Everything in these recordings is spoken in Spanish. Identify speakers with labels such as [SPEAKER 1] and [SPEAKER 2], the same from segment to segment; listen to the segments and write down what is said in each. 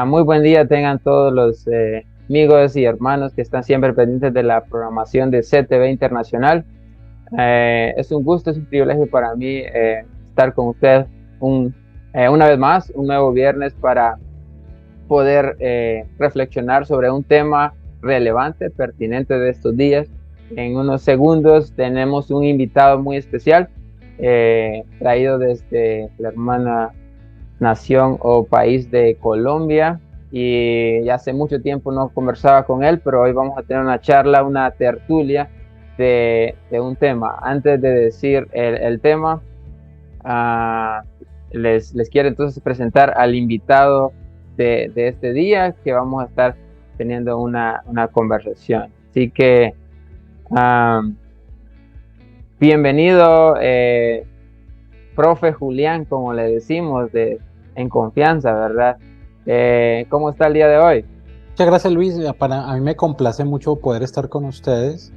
[SPEAKER 1] Muy buen día tengan todos los amigos y hermanos que están siempre pendientes de la programación de CTV Internacional. Es un gusto, es un privilegio para mí estar con ustedes una vez más, un nuevo viernes para poder reflexionar sobre un tema relevante, pertinente de estos días. En unos segundos tenemos un invitado muy especial, traído desde la hermana nación o país de Colombia, y ya hace mucho tiempo no conversaba con él, pero hoy vamos a tener una charla, una tertulia de un tema. Antes de decir el tema, uh, les quiero entonces presentar al invitado de este día, que vamos a estar teniendo una conversación. Así que bienvenido, profe Julián, como le decimos, en confianza, ¿verdad? ¿Cómo está el día de hoy?
[SPEAKER 2] Muchas gracias, Luis. A mí me complace mucho poder estar con ustedes,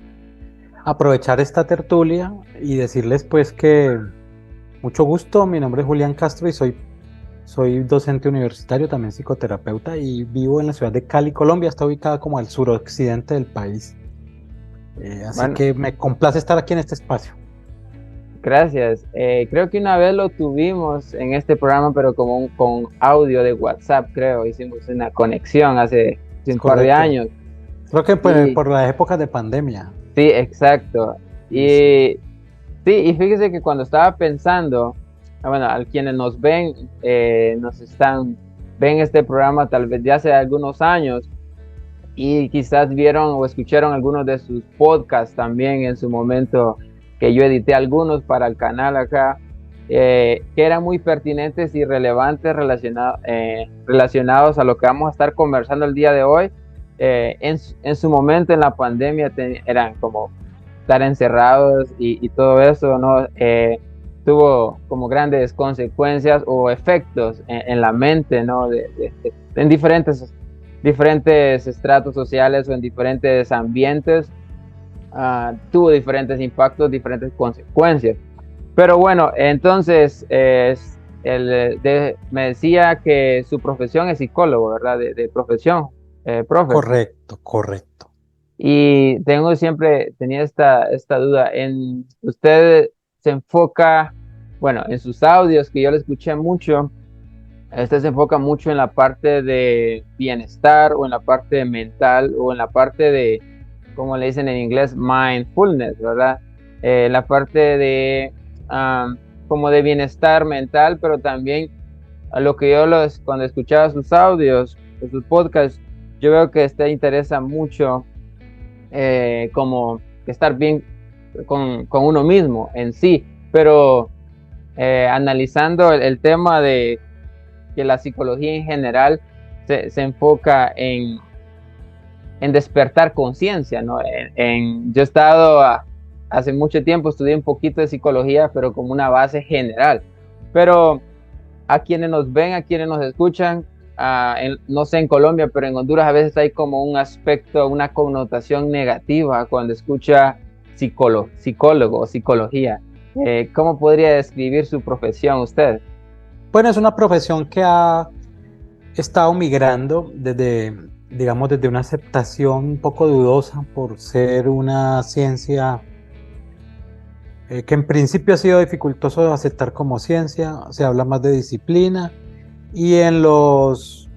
[SPEAKER 2] aprovechar esta tertulia y decirles pues que mucho gusto. Mi nombre es Julián Castro y soy docente universitario, también psicoterapeuta, y vivo en la ciudad de Cali, Colombia. Está ubicada como al suroccidente del país. Así
[SPEAKER 1] Bueno,
[SPEAKER 2] que me complace estar aquí en este espacio.
[SPEAKER 1] gracias. Creo que una vez lo tuvimos en este programa, pero como con audio de WhatsApp, creo. Hicimos una conexión hace
[SPEAKER 2] Es
[SPEAKER 1] un par de
[SPEAKER 2] correcto.
[SPEAKER 1] años.
[SPEAKER 2] Creo que
[SPEAKER 1] Y
[SPEAKER 2] por las épocas de pandemia.
[SPEAKER 1] sí, exacto.
[SPEAKER 2] Sí, sí.
[SPEAKER 1] Y sí, y fíjese que cuando estaba pensando, bueno, a quienes nos ven, ven este programa tal vez de hace algunos años, y quizás vieron o escucharon algunos de sus podcasts también en su momento, que yo edité algunos para el canal acá, que eran muy pertinentes y relevantes relacionados a lo que vamos a estar conversando el día de hoy. En su momento en la pandemia eran como estar encerrados y todo eso, ¿no? Tuvo como grandes consecuencias o efectos en la mente, ¿no? En diferentes estratos sociales o en diferentes ambientes. Tuvo diferentes impactos, diferentes consecuencias. Pero bueno, entonces me decía que su profesión es psicólogo, ¿verdad? De profesión, profe.
[SPEAKER 2] Correcto, correcto.
[SPEAKER 1] Y tenía esta duda. Usted se enfoca, bueno, en sus audios, que yo le escuché mucho, este se enfoca mucho en la parte de bienestar o en la parte mental o en la parte de, como le dicen en inglés, mindfulness, ¿verdad? La parte de como de bienestar mental, pero también a lo que cuando escuchaba sus audios, sus podcasts, yo veo que usted interesa mucho como estar bien con uno mismo en sí, pero analizando el tema de que la psicología en general se enfoca en despertar conciencia, ¿no? Yo he estado hace mucho tiempo, estudié un poquito de psicología, pero como una base general. Pero a quienes nos ven, a quienes nos escuchan, no sé en Colombia, pero en Honduras a veces hay como un aspecto, una connotación negativa cuando escucha psicólogo o psicología. ¿Cómo podría describir su profesión usted?
[SPEAKER 2] Bueno, es una profesión que ha estado migrando desde una aceptación un poco dudosa por ser una ciencia que en principio ha sido dificultoso de aceptar como ciencia. Se habla más de disciplina y las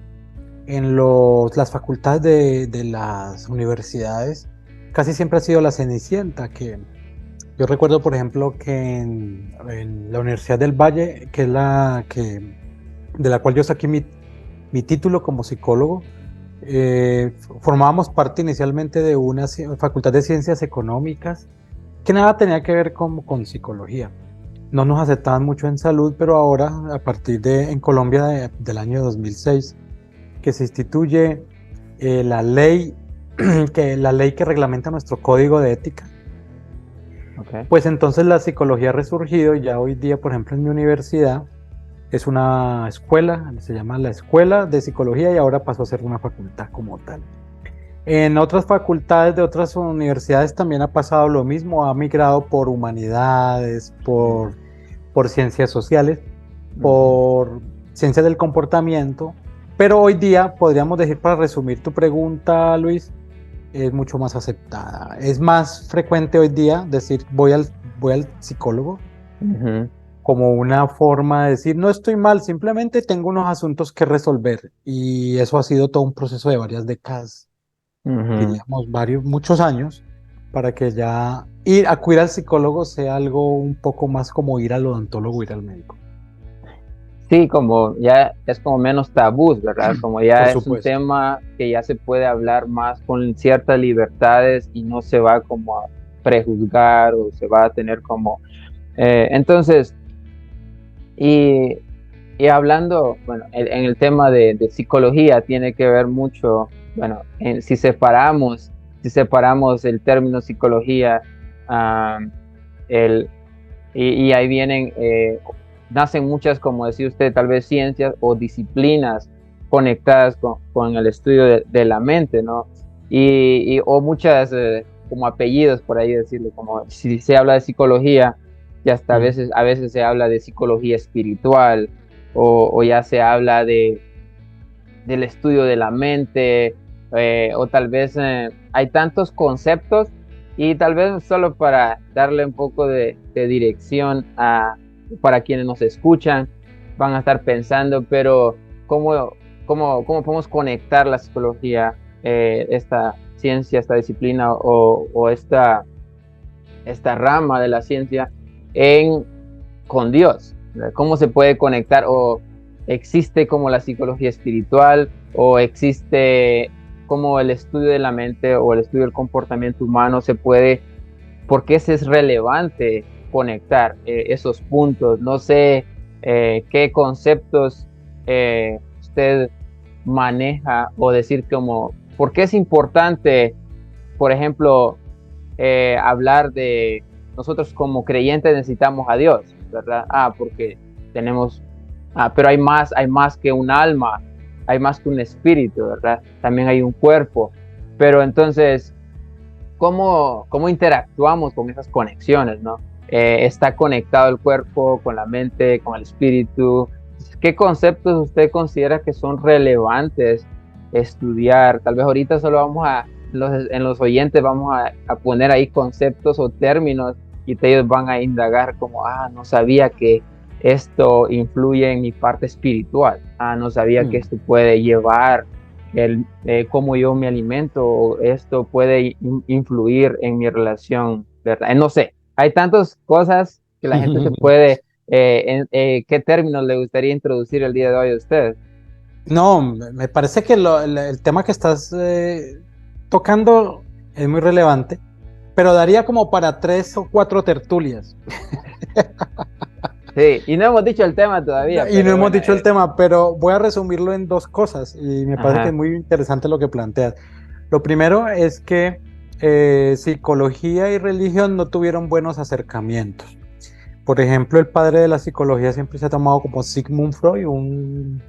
[SPEAKER 2] facultades de las universidades casi siempre ha sido la cenicienta. Que yo recuerdo, por ejemplo, que en la Universidad del Valle, que es de la cual yo saqué mi título como psicólogo, formábamos parte inicialmente de una facultad de ciencias económicas que nada tenía que ver con psicología. No nos aceptaban mucho en salud, pero ahora, en Colombia del año 2006, que se instituye la ley, la ley que reglamenta nuestro código de ética,
[SPEAKER 1] Okay.
[SPEAKER 2] pues entonces la psicología ha resurgido y ya hoy día, por ejemplo, en mi universidad es una escuela, se llama la Escuela de Psicología y ahora pasó a ser una facultad como tal. En otras facultades de otras universidades también ha pasado lo mismo, ha migrado por humanidades, por ciencias sociales,
[SPEAKER 1] Uh -huh.
[SPEAKER 2] por ciencias del comportamiento, Pero hoy día, podríamos decir, para resumir tu pregunta, Luis, es mucho más aceptada. Es más frecuente hoy día decir voy al psicólogo
[SPEAKER 1] Ujú,
[SPEAKER 2] como una forma de decir no estoy mal, simplemente tengo unos asuntos que resolver. Y eso ha sido todo un proceso de varias décadas,
[SPEAKER 1] ujú.
[SPEAKER 2] diríamos muchos años, para que ya ir a acudir al psicólogo sea algo un poco más como ir al odontólogo, ir al médico.
[SPEAKER 1] Sí, como ya es como menos tabús, ¿verdad? Como
[SPEAKER 2] Por
[SPEAKER 1] ya es un
[SPEAKER 2] supuesto.
[SPEAKER 1] tema que ya se puede hablar más con ciertas libertades y no se va como a prejuzgar o se va a tener como... entonces, y, y hablando, bueno, en el tema de psicología tiene que ver mucho, bueno, si separamos el término psicología, ah, el, y ahí vienen, nacen muchas, como decía usted, tal vez ciencias o disciplinas conectadas con el estudio de la mente, ¿no? O muchas, como apellidos, por ahí decirlo, como si se habla de psicología, ya hasta
[SPEAKER 2] Mm.
[SPEAKER 1] a veces se habla de psicología espiritual, o ya se habla del estudio de la mente, o tal vez hay tantos conceptos y tal vez solo para darle un poco de dirección para quienes nos escuchan, van a estar pensando, pero ¿cómo, cómo podemos conectar la psicología, esta ciencia, esta disciplina o esta rama de la ciencia en con Dios? ¿Cómo se puede conectar? ¿O existe como la psicología espiritual? ¿O existe como el estudio de la mente o el estudio del comportamiento humano se puede, porque ese es relevante conectar esos puntos? No sé qué conceptos usted maneja o decir como, ¿por qué es importante, por ejemplo, hablar de nosotros como creyentes necesitamos a Dios, ¿verdad? Porque tenemos, pero hay más que un alma, hay más que un espíritu, ¿verdad? También hay un cuerpo. Pero entonces, cómo interactuamos con esas conexiones, ¿no? ¿Está conectado el cuerpo con la mente, con el espíritu? ¿Qué conceptos usted considera que son relevantes estudiar? Tal vez ahorita solo vamos en los oyentes vamos a poner ahí conceptos o términos y ellos van a indagar como, no sabía que esto influye en mi parte espiritual. No sabía que
[SPEAKER 2] Mm.
[SPEAKER 1] esto puede llevar cómo yo me alimento, o esto puede influir en mi relación, ¿verdad? No sé, hay tantas cosas que la gente se puede, ¿qué términos le gustaría introducir el día de hoy a usted?
[SPEAKER 2] No, me parece que el tema que estás tocando es muy relevante, pero daría como para 3 o 4 tertulias.
[SPEAKER 1] Sí, y no hemos dicho el tema todavía,
[SPEAKER 2] Y no
[SPEAKER 1] pero
[SPEAKER 2] hemos
[SPEAKER 1] bueno,
[SPEAKER 2] dicho el tema, pero voy a resumirlo en 2 cosas y me parece que es
[SPEAKER 1] ajá,
[SPEAKER 2] muy interesante lo que planteas. Lo primero es que psicología y religión no tuvieron buenos acercamientos. Por ejemplo, el padre de la psicología siempre se ha tomado como Sigmund Freud,
[SPEAKER 1] mm,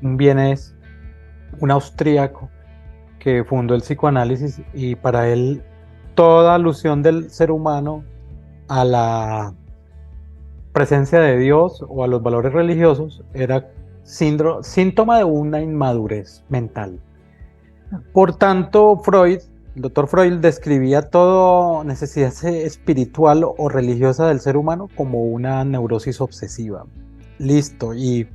[SPEAKER 2] un vienés, un austríaco que fundó el psicoanálisis, y para él toda alusión del ser humano a la presencia de Dios o a los valores religiosos era síntoma de una inmadurez mental. Por tanto, el doctor Freud describía toda necesidad espiritual o religiosa del ser humano como una neurosis obsesiva. Listo. Y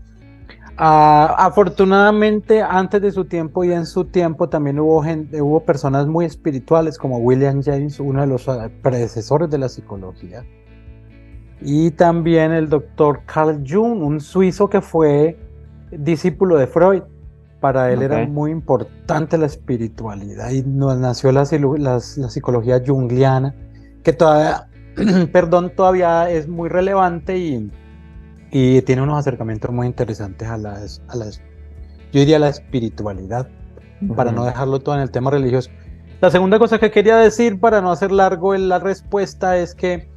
[SPEAKER 2] afortunadamente, antes de su tiempo y en su tiempo también hubo personas muy espirituales como William James, uno de los predecesores de la psicología. Y también el doctor Carl Jung, un suizo que fue discípulo de Freud. Para él era
[SPEAKER 1] ok,
[SPEAKER 2] muy importante la espiritualidad y nació la psicología junguiana, que todavía, perdón, todavía es muy relevante y tiene unos acercamientos muy interesantes yo diría la espiritualidad, para no
[SPEAKER 1] ujú,
[SPEAKER 2] dejarlo todo en el tema religioso. La segunda cosa que quería decir, para no hacer largo en la respuesta, es que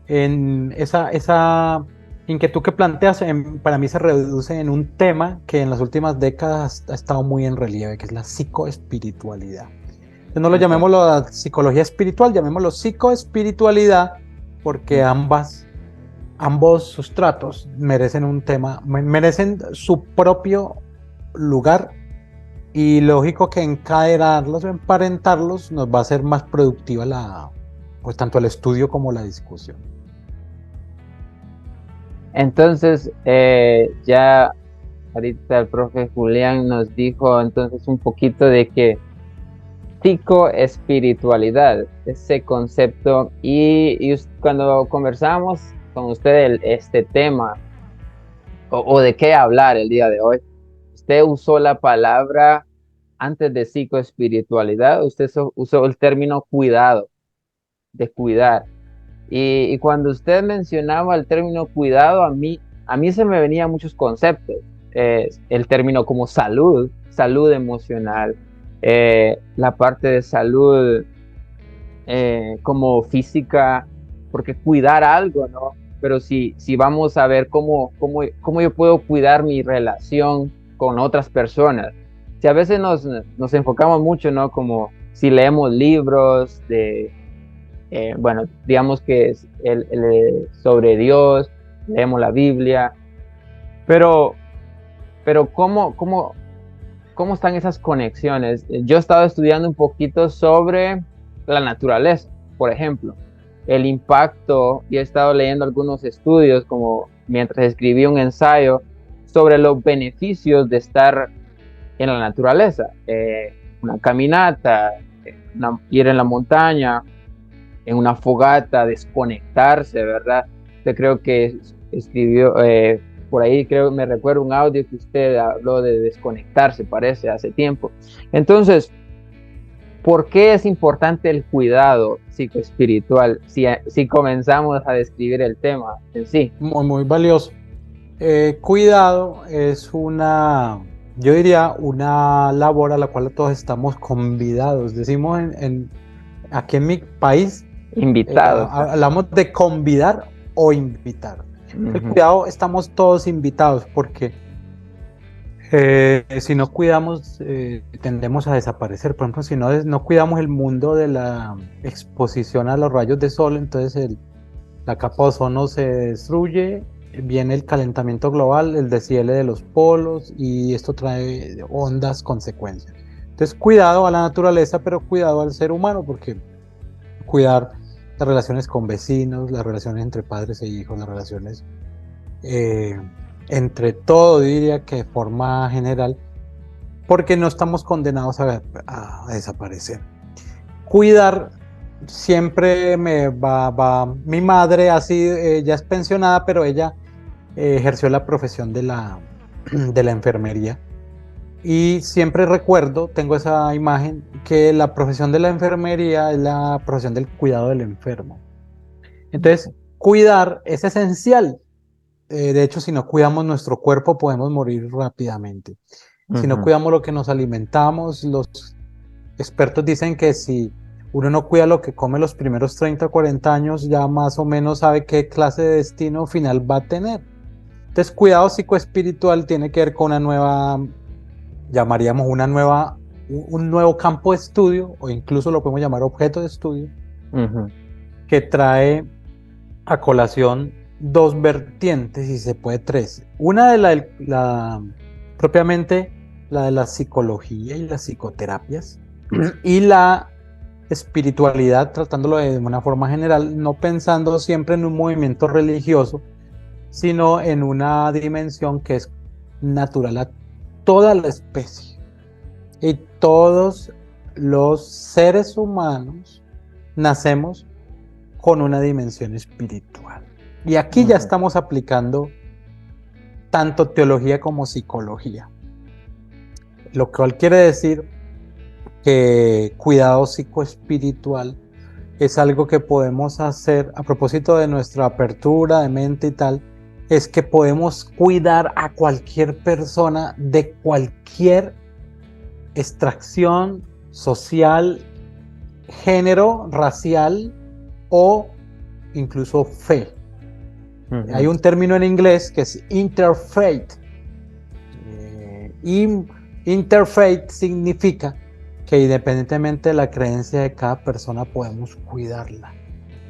[SPEAKER 2] en esa inquietud que planteas, para mí se reduce en un tema que en las últimas décadas ha estado muy en relieve, que es la psicoespiritualidad. Entonces no lo
[SPEAKER 1] ok,
[SPEAKER 2] llamemos la psicología espiritual, llamémoslo psicoespiritualidad, porque ambos sustratos merecen merecen su propio lugar, y lógico que encadenarlos o emparentarlos nos va a hacer más productiva pues tanto el estudio como la discusión.
[SPEAKER 1] Entonces, ya ahorita el profe Julián nos dijo entonces un poquito de que psicoespiritualidad, ese concepto, y cuando conversamos con usted este tema, o de qué hablar el día de hoy, usted usó la palabra antes de psicoespiritualidad, usted usó el término cuidado, de cuidar. Y cuando usted mencionaba el término cuidado, a mí se me venían muchos conceptos. El término como salud, salud emocional, la parte de salud como física, porque cuidar algo, ¿no? Pero si vamos a ver cómo yo puedo cuidar mi relación con otras personas. Si a veces nos enfocamos mucho, ¿no? Como si leemos libros bueno, digamos que es sobre Dios, leemos la Biblia, pero, pero ¿cómo están esas conexiones? Yo he estado estudiando un poquito sobre la naturaleza, por ejemplo, el impacto, y he estado leyendo algunos estudios, como mientras escribí un ensayo, sobre los beneficios de estar en la naturaleza, una caminata, ir en la montaña, en una fogata, desconectarse, ¿verdad? Usted creo que escribió, por ahí creo, me recuerdo un audio que usted habló de desconectarse, parece, hace tiempo. Entonces, ¿por qué es importante el cuidado psicoespiritual si comenzamos a describir el tema en sí?
[SPEAKER 2] Muy, muy valioso. Cuidado es yo diría, una labor a la cual todos estamos convidados. Decimos aquí en mi país,
[SPEAKER 1] Invitados.
[SPEAKER 2] hablamos de convidar o invitar. El cuidado, estamos todos invitados porque si no cuidamos, tendemos a desaparecer. Por ejemplo, si no cuidamos el mundo de la exposición a los rayos de sol, entonces la capa de ozono se destruye, viene el calentamiento global, el deshiele de los polos, y esto trae hondas consecuencias. Entonces, cuidado a la naturaleza, pero cuidado al ser humano, porque cuidar las relaciones con vecinos, las relaciones entre padres e hijos, las relaciones entre todo, diría que de forma general, porque no estamos condenados a desaparecer. Cuidar siempre mi madre, así, ya es pensionada, pero ella ejerció la profesión de la enfermería, y siempre recuerdo, tengo esa imagen, que la profesión de la enfermería es la profesión del cuidado del enfermo. Entonces, cuidar es esencial. De hecho, si no cuidamos nuestro cuerpo, podemos morir rápidamente. Si no cuidamos lo que nos alimentamos, los expertos dicen que si uno no cuida lo que come los primeros 30 o 40 años, ya más o menos sabe qué clase de destino final va a tener. Entonces, cuidado psicoespiritual tiene que ver con llamaríamos un nuevo campo de estudio, o incluso lo podemos llamar objeto de estudio, que trae a colación dos vertientes, y se puede tres. Una de propiamente la de la psicología y las psicoterapias, y la espiritualidad, tratándolo de una forma general, no pensando siempre en un movimiento religioso, sino en una dimensión que es natural a toda la especie. Y todos los seres humanos nacemos con una dimensión espiritual. Y aquí ya estamos aplicando tanto teología como psicología. Lo cual quiere decir que cuidado psicoespiritual es algo que podemos hacer a propósito de nuestra apertura de mente y tal, es que podemos cuidar a cualquier persona de cualquier extracción social, género, racial o incluso fe. Hay un término en inglés que es interfaith. Y interfaith significa que independientemente de la creencia de cada persona podemos cuidarla.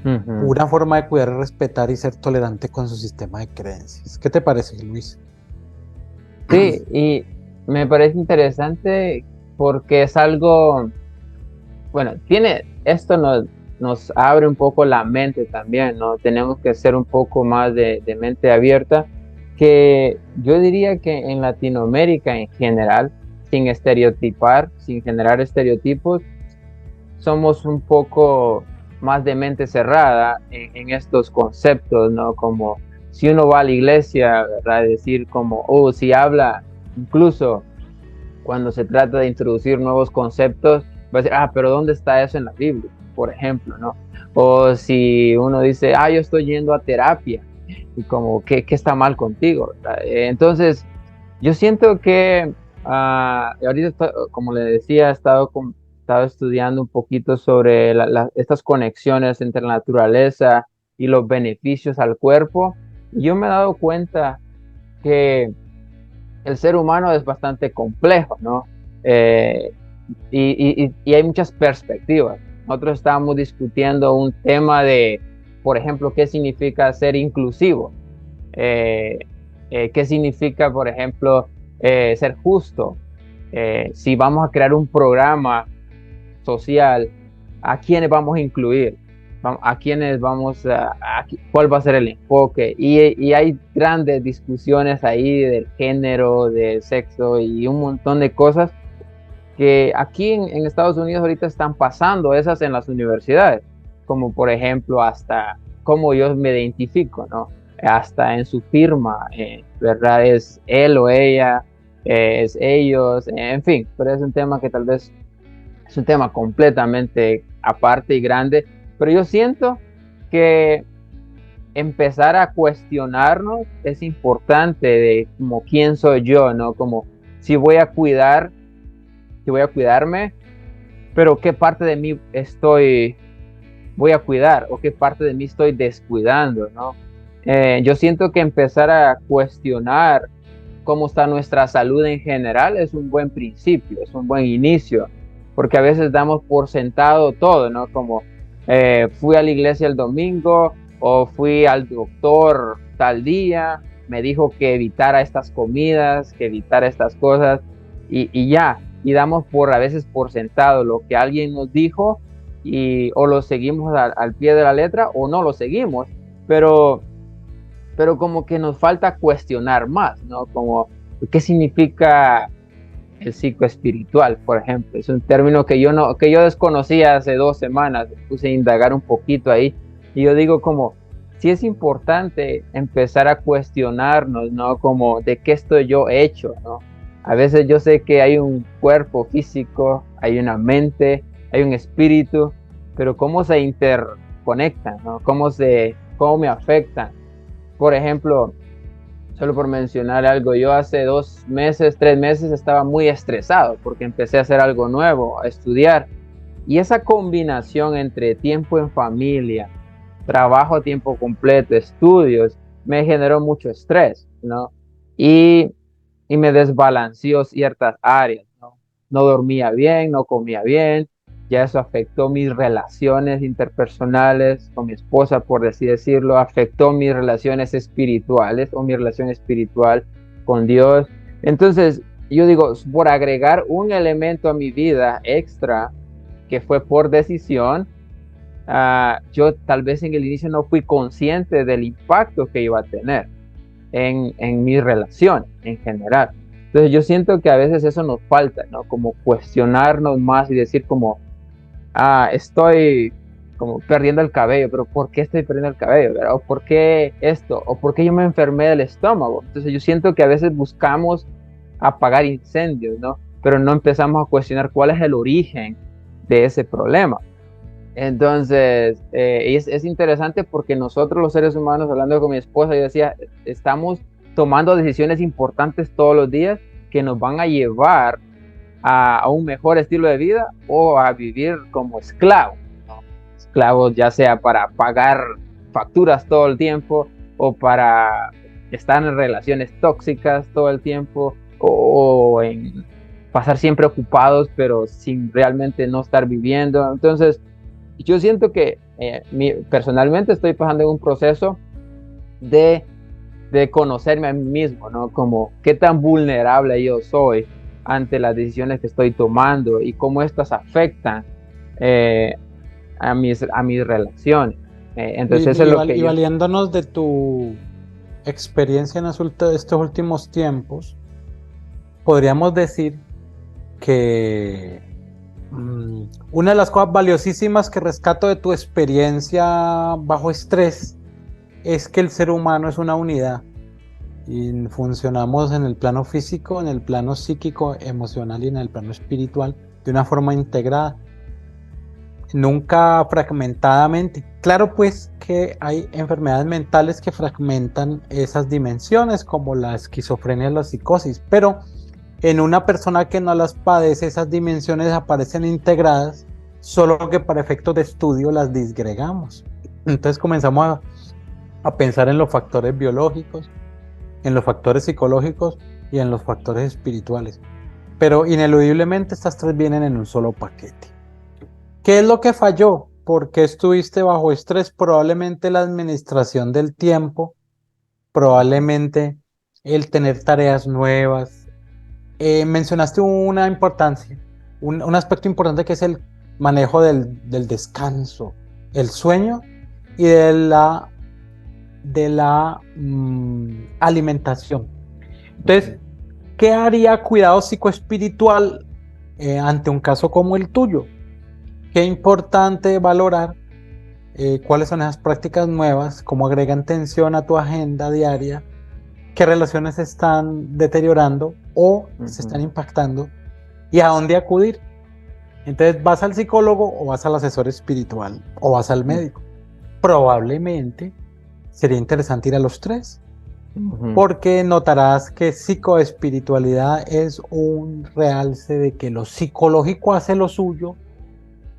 [SPEAKER 2] Una forma de cuidar es respetar y ser tolerante con su sistema de creencias. ¿Qué te parece, Luis?
[SPEAKER 1] Sí, Me parece interesante porque es algo, bueno, esto nos abre un poco la mente también, ¿no? Tenemos que ser un poco más de mente abierta, que yo diría que en Latinoamérica en general, sin estereotipar, sin generar estereotipos, somos un poco más de mente cerrada en estos conceptos, ¿no? Como si uno va a la iglesia, ¿verdad? Decir como, oh, si habla, incluso cuando se trata de introducir nuevos conceptos, va a decir, pero ¿dónde está eso en la Biblia? Por ejemplo, ¿no? O si uno dice, yo estoy yendo a terapia, y como, ¿qué está mal contigo? ¿Verdad? Entonces, yo siento que ahorita, como le decía, estado estudiando un poquito sobre estas conexiones entre la naturaleza y los beneficios al cuerpo. Y yo me he dado cuenta que el ser humano es bastante complejo, ¿no? Eh, y hay muchas perspectivas. Nosotros estábamos discutiendo un tema de, por ejemplo, qué significa ser inclusivo. Eh, qué significa, por ejemplo, ser justo. Si vamos a crear un programa social, ¿a quiénes vamos a incluir? ¿A quiénes cuál va a ser el enfoque? Y hay grandes discusiones ahí del género, del sexo y un montón de cosas que aquí en Estados Unidos ahorita están pasando esas en las universidades, como por ejemplo hasta cómo yo me identifico, ¿no? Hasta en su firma, ¿verdad? Es él o ella, es ellos, en fin, pero es un tema que tal vez es un tema completamente aparte y grande, pero yo siento que empezar a cuestionarnos es importante de como quién soy yo, ¿no? Como si voy a cuidar, si voy a cuidarme, pero qué parte de mí voy a cuidar o qué parte de mí estoy descuidando, ¿no? Yo siento que empezar a cuestionar cómo está nuestra salud en general es un buen principio, es un buen inicio, porque a veces damos por sentado todo, ¿no? Como fui a la iglesia el domingo o fui al doctor tal día, me dijo que evitara estas comidas, que evitara estas cosas y ya, y damos a veces por sentado lo que alguien nos dijo o lo seguimos al pie de la letra o no lo seguimos, pero como que nos falta cuestionar más, ¿no? Como, ¿qué significa el psicoespiritual, por ejemplo? Es un término que yo desconocía hace 2 semanas, puse a indagar un poquito ahí, y yo digo como, sí es importante empezar a cuestionarnos, ¿no? Como, ¿de qué estoy yo hecho, ¿no? A veces yo sé que hay un cuerpo físico, hay una mente, hay un espíritu, pero ¿cómo se interconectan, ¿no? ¿Cómo me afectan? Por ejemplo, solo por mencionar algo, yo hace 2 meses, 3 meses estaba muy estresado porque empecé a hacer algo nuevo, a estudiar. Y esa combinación entre tiempo en familia, trabajo a tiempo completo, estudios, me generó mucho estrés, ¿no? Y, y me desbalanceó ciertas áreas, ¿no? No dormía bien, no comía bien, ya eso afectó mis relaciones interpersonales con mi esposa, por así decirlo, afectó mis relaciones espirituales o mi relación espiritual con Dios. Entonces, yo digo, por agregar un elemento a mi vida extra, que fue por decisión, yo tal vez en el inicio no fui consciente del impacto que iba a tener en mi relación en general. Entonces yo siento que a veces eso nos falta, ¿no? Como cuestionarnos más y decir como, estoy como perdiendo el cabello, pero ¿por qué estoy perdiendo el cabello? ¿Verdad? ¿O por qué esto? ¿O por qué yo me enfermé del estómago? Entonces yo siento que a veces buscamos apagar incendios, ¿no? Pero no empezamos a cuestionar cuál es el origen de ese problema. Entonces, es interesante porque nosotros los seres humanos, hablando con mi esposa, yo decía, estamos tomando decisiones importantes todos los días que nos van a llevar a un mejor estilo de vida o a vivir como esclavos, ¿no? Esclavos ya sea para pagar facturas todo el tiempo o para estar en relaciones tóxicas todo el tiempo o en pasar siempre ocupados pero sin realmente no estar viviendo. Entonces, yo siento que personalmente estoy pasando en un proceso de conocerme a mí mismo, ¿no? Como qué tan vulnerable yo soy ante las decisiones que estoy tomando y cómo estas afectan eh, a mis relaciones. Entonces eso es lo que
[SPEAKER 2] Y
[SPEAKER 1] yo...
[SPEAKER 2] valiéndonos de tu experiencia en estos últimos tiempos, podríamos decir que una de las cosas valiosísimas que rescato de tu experiencia bajo estrés es que el ser humano es una unidad y funcionamos en el plano físico, en el plano psíquico, emocional y en el plano espiritual de una forma integrada, nunca fragmentadamente. Claro, pues que hay enfermedades mentales que fragmentan esas dimensiones, como la esquizofrenia y la psicosis, pero en una persona que no las padece, esas dimensiones aparecen integradas, solo que para efectos de estudio las disgregamos. Entonces comenzamos a pensar en los factores biológicos, en los factores psicológicos y en los factores espirituales. Pero ineludiblemente estas tres vienen en un solo paquete. ¿Qué es lo que falló? ¿Por qué estuviste bajo estrés? Probablemente la administración del tiempo, probablemente el tener tareas nuevas. Mencionaste una importancia, un aspecto importante que es el manejo del descanso, el sueño y de la alimentación. Entonces, ¿qué haría cuidado psicoespiritual ante un caso como el tuyo? Qué importante valorar cuáles son esas prácticas nuevas, cómo agregan tensión a tu agenda diaria, qué relaciones se están deteriorando o se están impactando y a dónde acudir. Entonces, ¿vas al psicólogo o vas al asesor espiritual o vas al médico? Probablemente sería interesante ir a los tres, porque notarás que psicoespiritualidad es un realce de que lo psicológico hace lo suyo,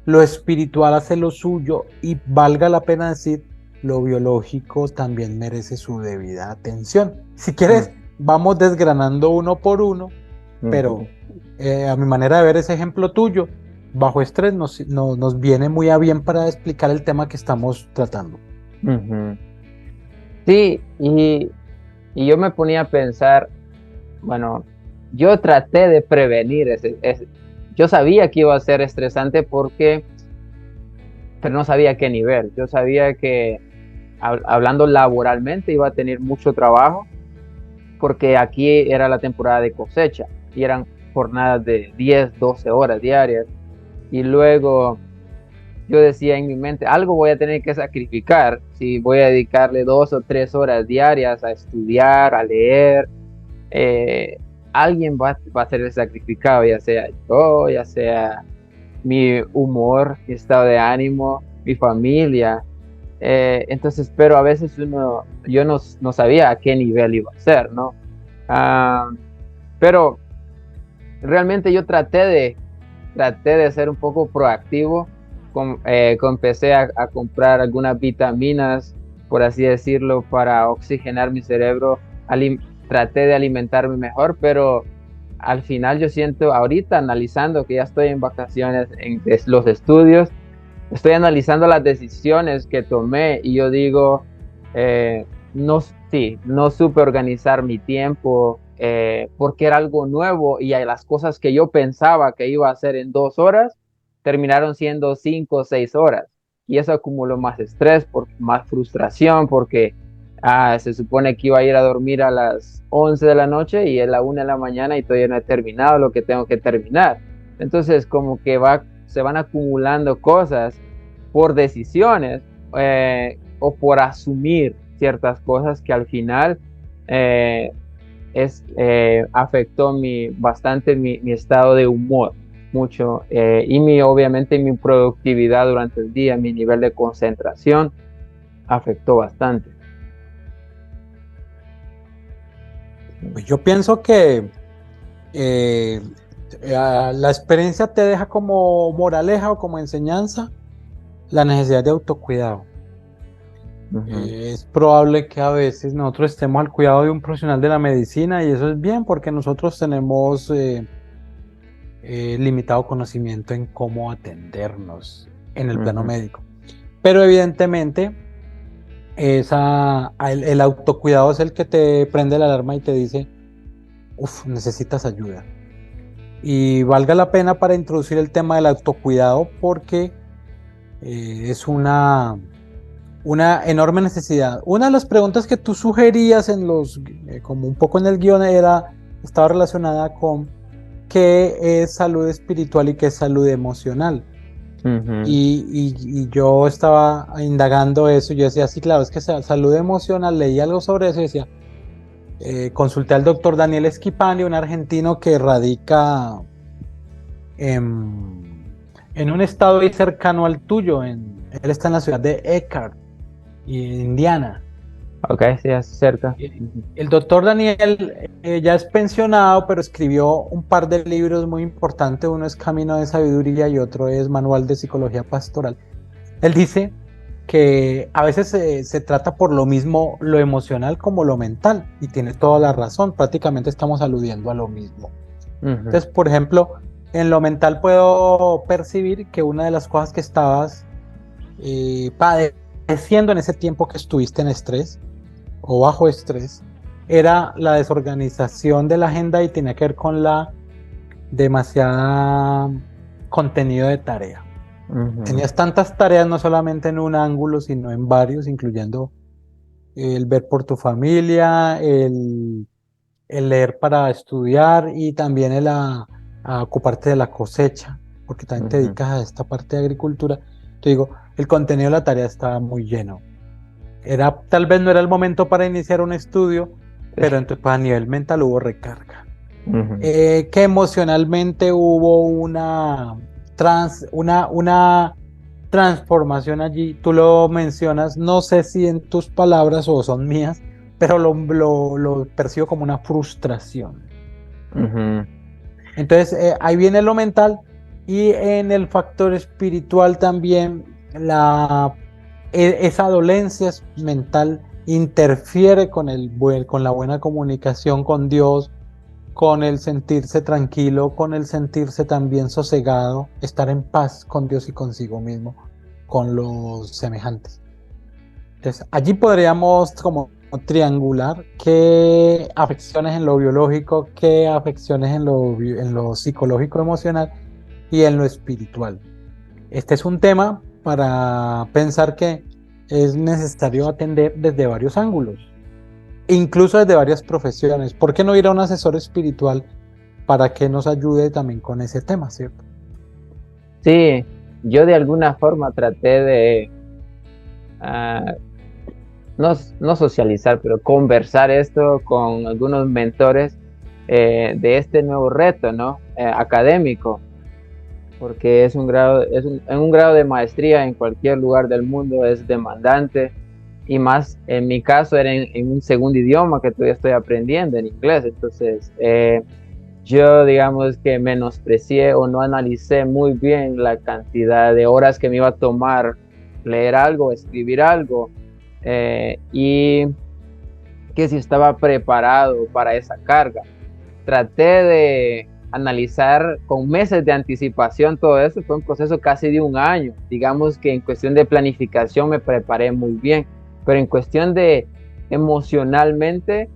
[SPEAKER 2] lo espiritual hace lo suyo y valga la pena decir, lo biológico también merece su debida atención. Si quieres, vamos desgranando uno por uno, pero a mi manera de ver ese ejemplo tuyo, bajo estrés nos viene muy a bien para explicar el tema que estamos tratando.
[SPEAKER 1] Sí, y yo me ponía a pensar, bueno, yo traté de prevenir yo sabía que iba a ser estresante pero no sabía a qué nivel. Yo sabía que hablando laboralmente iba a tener mucho trabajo, porque aquí era la temporada de cosecha y eran jornadas de 10, 12 horas diarias. Y luego yo decía en mi mente, algo voy a tener que sacrificar si voy a dedicarle 2 o 3 horas diarias a estudiar, a leer. Alguien va a ser sacrificado, ya sea yo, ya sea mi humor, mi estado de ánimo, mi familia. Entonces, pero a veces yo no sabía a qué nivel iba a ser, ¿no? Pero realmente yo traté de ser un poco proactivo. Empecé a comprar algunas vitaminas, por así decirlo, para oxigenar mi cerebro. Traté de alimentarme mejor, pero al final yo siento ahorita, analizando que ya estoy en vacaciones en los estudios, estoy analizando las decisiones que tomé y yo digo, no supe organizar mi tiempo, porque era algo nuevo y las cosas que yo pensaba que iba a hacer en 2 horas terminaron siendo 5 o 6 horas, y eso acumuló más estrés, más frustración, porque se supone que iba a ir a dormir a las 11 de la noche y es la 1 de la mañana y todavía no he terminado lo que tengo que terminar. Entonces como que se van acumulando cosas por decisiones, o por asumir ciertas cosas que al final afectó bastante mi estado de humor, mucho, y obviamente mi productividad durante el día, mi nivel de concentración afectó bastante.
[SPEAKER 2] Pues yo pienso que la experiencia te deja como moraleja o como enseñanza la necesidad de autocuidado. Es probable que a veces nosotros estemos al cuidado de un profesional de la medicina y eso es bien porque nosotros tenemos limitado conocimiento en cómo atendernos en el plano médico. Pero evidentemente el autocuidado es el que te prende la alarma y te dice, necesitas ayuda. y valga la pena para introducir el tema del autocuidado porque es una enorme necesidad. Una de las preguntas que tú sugerías como un poco en el guión estaba relacionada con qué es salud espiritual y qué es salud emocional.
[SPEAKER 1] Ujú.
[SPEAKER 2] Y yo estaba indagando eso y yo decía, sí, claro, es que salud emocional, leí algo sobre eso y decía, consulté al doctor Daniel Esquipani, un argentino que radica en un estado ahí cercano al tuyo, él está en la ciudad de Eckhart, Indiana.
[SPEAKER 1] Ok, sí, es cerca. Ujú.
[SPEAKER 2] El doctor Daniel ya es pensionado, pero escribió un par de libros muy importantes. Uno es Camino de Sabiduría y otro es Manual de Psicología Pastoral. Él dice que a veces se trata por lo mismo lo emocional como lo mental, y tiene toda la razón, prácticamente estamos aludiendo a lo mismo.
[SPEAKER 1] Ujú.
[SPEAKER 2] Entonces, por ejemplo, en lo mental puedo percibir que una de las cosas que estabas padeciendo en ese tiempo que estuviste en estrés, o bajo estrés, era la desorganización de la agenda y tenía que ver con la demasiada contenido de tarea.
[SPEAKER 1] Ujú.
[SPEAKER 2] Tenías tantas tareas no solamente en un ángulo, sino en varios, incluyendo el ver por tu familia, el leer para estudiar y también a ocuparte de la cosecha, porque también te
[SPEAKER 1] Ujú.
[SPEAKER 2] dedicas a esta parte de agricultura. Te digo, el contenido de la tarea estaba muy lleno. Tal vez no era el momento para iniciar un estudio, pero entonces pues, a nivel mental hubo recarga.
[SPEAKER 1] Ujú.
[SPEAKER 2] Que emocionalmente hubo una transformación allí. Tú lo mencionas, no sé si en tus palabras o son mías, pero lo percibo como una frustración.
[SPEAKER 1] Ujú.
[SPEAKER 2] Entonces, ahí viene lo mental y en el factor espiritual también esa dolencia mental interfiere con la buena comunicación con Dios, con el sentirse tranquilo, con el sentirse también sosegado, estar en paz con Dios y consigo mismo, con los semejantes. Entonces, allí podríamos como triangular qué afecciones en lo biológico, qué afecciones en lo psicológico emocional y en lo espiritual. Este es un tema para pensar que es necesario atender desde varios ángulos, incluso desde varias profesiones. ¿Por qué no ir a un asesor espiritual para que nos ayude también con ese tema, cierto?
[SPEAKER 1] Sí, yo de alguna forma traté de ah, no socializar, pero conversar esto con algunos mentores de este nuevo reto, ¿no? Académico, porque es un grado, en un grado de maestría en cualquier lugar del mundo es demandante y más en mi caso era en un segundo idioma que todavía estoy aprendiendo, en inglés. Entonces, yo digamos que menosprecié o no analicé muy bien la cantidad de horas que me iba a tomar leer algo, escribir algo, y que si estaba preparado para esa carga. Traté de analizar con meses de anticipación todo eso, fue un proceso casi de un año. Digamos que en cuestión de planificación me preparé muy bien, pero en cuestión de emocionalmente,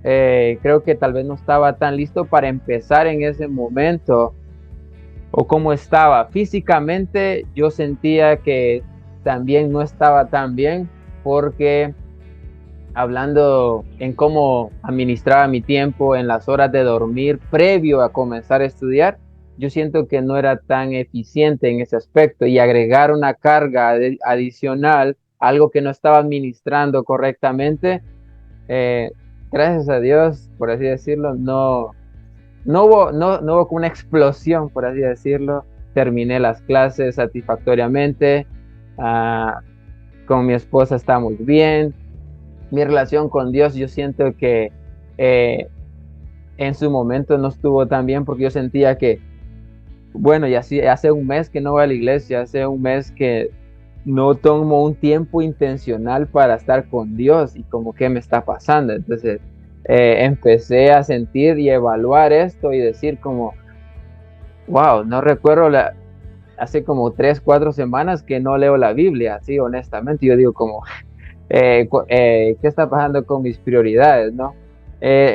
[SPEAKER 1] creo que tal vez no estaba tan listo para empezar en ese momento, o como estaba físicamente, yo sentía que también no estaba tan bien, porque hablando en cómo administraba mi tiempo en las horas de dormir previo a comenzar a estudiar, yo siento que no era tan eficiente en ese aspecto, y agregar una carga adicional, algo que no estaba administrando correctamente, eh, gracias a Dios, por así decirlo, no hubo como una explosión, por así decirlo. Terminé las clases satisfactoriamente, ah, con mi esposa estamos bien. Mi relación con Dios, yo siento que eh, en su momento no estuvo tan bien, porque yo sentía que, bueno, ya hace un mes que no voy a la iglesia, hace un mes que no tomo un tiempo intencional para estar con Dios, y como qué me está pasando. Entonces, empecé a sentir y evaluar esto y decir como, wow, no recuerdo hace como 3, 4 semanas que no leo la Biblia, así honestamente. Yo digo como, ¿qué está pasando con mis prioridades, no?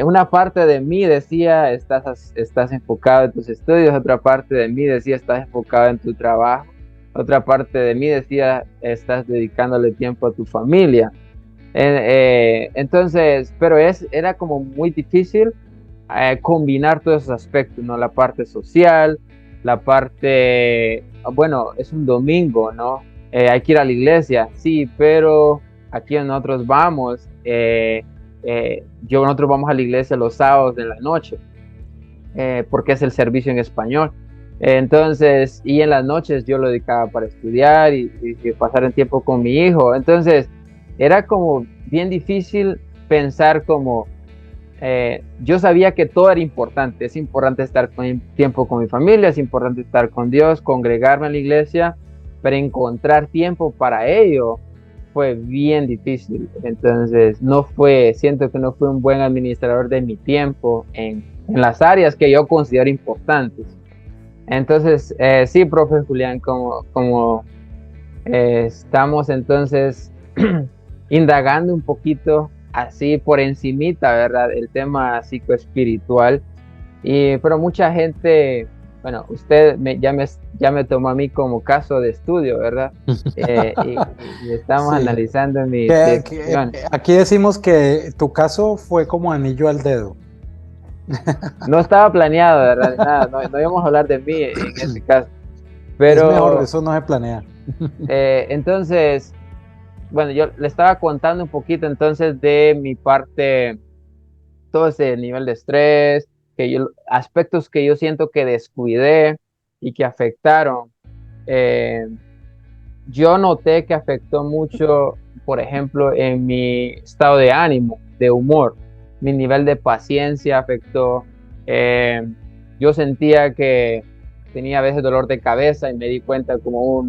[SPEAKER 1] Una parte de mí decía, estás enfocado en tus estudios, otra parte de mí decía, estás enfocado en tu trabajo, otra parte de mí decía, estás dedicándole tiempo a tu familia. Entonces, pero era como muy difícil combinar todos esos aspectos, ¿no? La parte social, la parte, bueno, es un domingo, ¿no? Hay que ir a la iglesia, sí, pero aquí nosotros vamos, nosotros vamos a la iglesia los sábados de la noche, porque es el servicio en español. Entonces, y en las noches yo lo dedicaba para estudiar y pasar el tiempo con mi hijo. Entonces, era como bien difícil pensar como, yo sabía que todo era importante. Es importante estar tiempo con mi familia, es importante estar con Dios, congregarme en la iglesia, pero encontrar tiempo para ello fue bien difícil. Entonces, siento que no fui un buen administrador de mi tiempo en las áreas que yo considero importantes. Entonces, sí, profe Julián, como estamos entonces indagando un poquito así por encimita, ¿verdad? El tema psicoespiritual. Pero mucha gente, bueno, usted ya me tomó a mí como caso de estudio, ¿verdad? Y estamos
[SPEAKER 2] Sí.
[SPEAKER 1] analizando mis decisiones.
[SPEAKER 2] Aquí decimos que tu caso fue como anillo al dedo.
[SPEAKER 1] No estaba planeado, ¿verdad? Nada, no íbamos a hablar de mí en este caso.
[SPEAKER 2] Es mejor,
[SPEAKER 1] Pero
[SPEAKER 2] eso no se planea.
[SPEAKER 1] entonces, bueno, yo le estaba contando un poquito entonces de mi parte, todo ese nivel de estrés, aspectos que yo siento que descuidé y que afectaron. Eh, yo noté que afectó mucho, por ejemplo, en mi estado de ánimo, de humor. Mi nivel de paciencia afectó. Eh, yo sentía que tenía a veces dolor de cabeza y me di cuenta como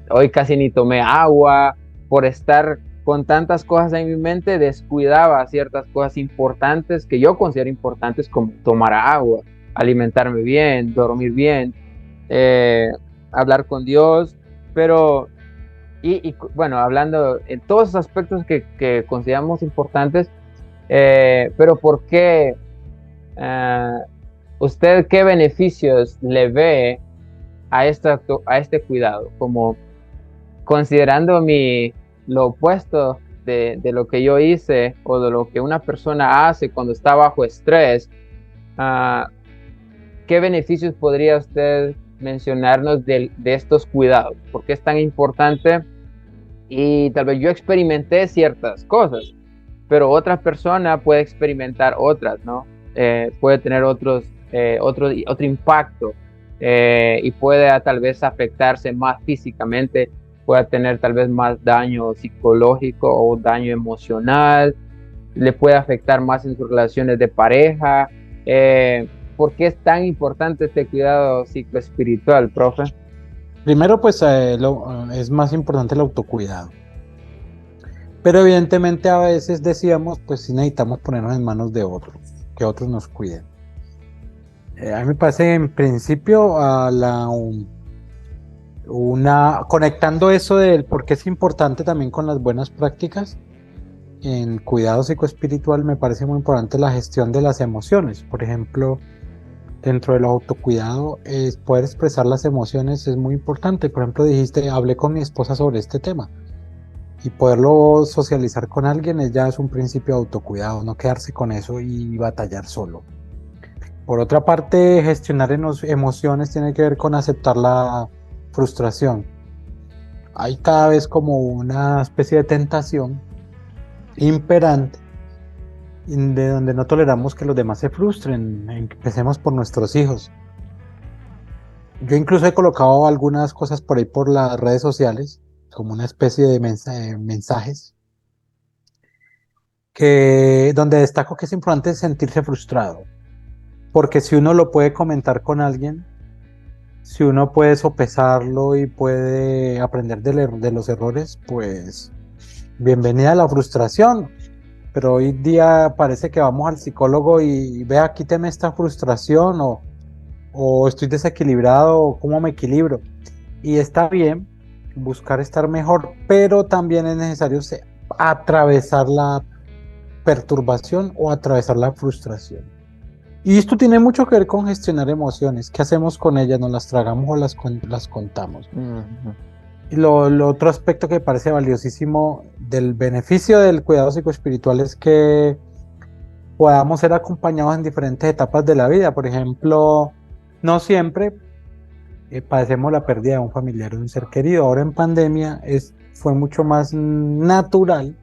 [SPEAKER 1] hoy casi ni tomé agua por estar con tantas cosas en mi mente, descuidaba ciertas cosas importantes que yo considero importantes, como tomar agua, alimentarme bien, dormir bien, eh, hablar con Dios, pero bueno, hablando en todos esos aspectos que consideramos importantes, pero ¿por qué uh, usted qué beneficios le ve a este cuidado? Como considerando lo opuesto de lo que yo hice o de lo que una persona hace cuando está bajo estrés, uh, ¿qué beneficios podría usted mencionarnos de estos cuidados? ¿Por qué es tan importante? Y tal vez yo experimenté ciertas cosas, pero otra persona puede experimentar otras, ¿no? Puede tener otro impacto, y puede tal vez afectarse más físicamente, puede tener tal vez más daño psicológico o daño emocional, le puede afectar más en sus relaciones de pareja. ¿Por qué es tan importante este cuidado psicoespiritual, profe?
[SPEAKER 2] Primero, pues es más importante el autocuidado. Pero evidentemente a veces decíamos, pues sí necesitamos ponernos en manos de otros, que otros nos cuiden. A mí me parece en principio conectando eso del por qué es importante también con las buenas prácticas en cuidado psicoespiritual, me parece muy importante la gestión de las emociones. Por ejemplo, dentro del autocuidado, poder expresar las emociones es muy importante. Por ejemplo, dijiste, hablé con mi esposa sobre este tema. Y poderlo socializar con alguien ya es un principio de autocuidado, no quedarse con eso y batallar solo. Por otra parte, gestionar emociones tiene que ver con aceptar la frustración. Hay cada vez como una especie de tentación imperante de donde no toleramos que los demás se frustren. Empecemos por nuestros hijos. Yo incluso he colocado algunas cosas por ahí por las redes sociales, como una especie de mensajes, donde destaco que es importante sentirse frustrado. Porque si uno lo puede comentar con alguien, si uno puede sopesarlo y puede aprender de los errores, pues bienvenida a la frustración. Pero hoy día parece que vamos al psicólogo y vea, quíteme esta frustración o estoy desequilibrado o cómo me equilibro. Y está bien buscar estar mejor, pero también es necesario atravesar perturbación o atravesar la frustración. Y esto tiene mucho que ver con gestionar emociones. ¿Qué hacemos con ellas? ¿Nos las tragamos o las contamos? Y lo otro aspecto que me parece valiosísimo del beneficio del cuidado psicoespiritual es que podamos ser acompañados en diferentes etapas de la vida. Por ejemplo, no siempre padecemos la pérdida de un familiar o de un ser querido. Ahora en pandemia fue mucho más natural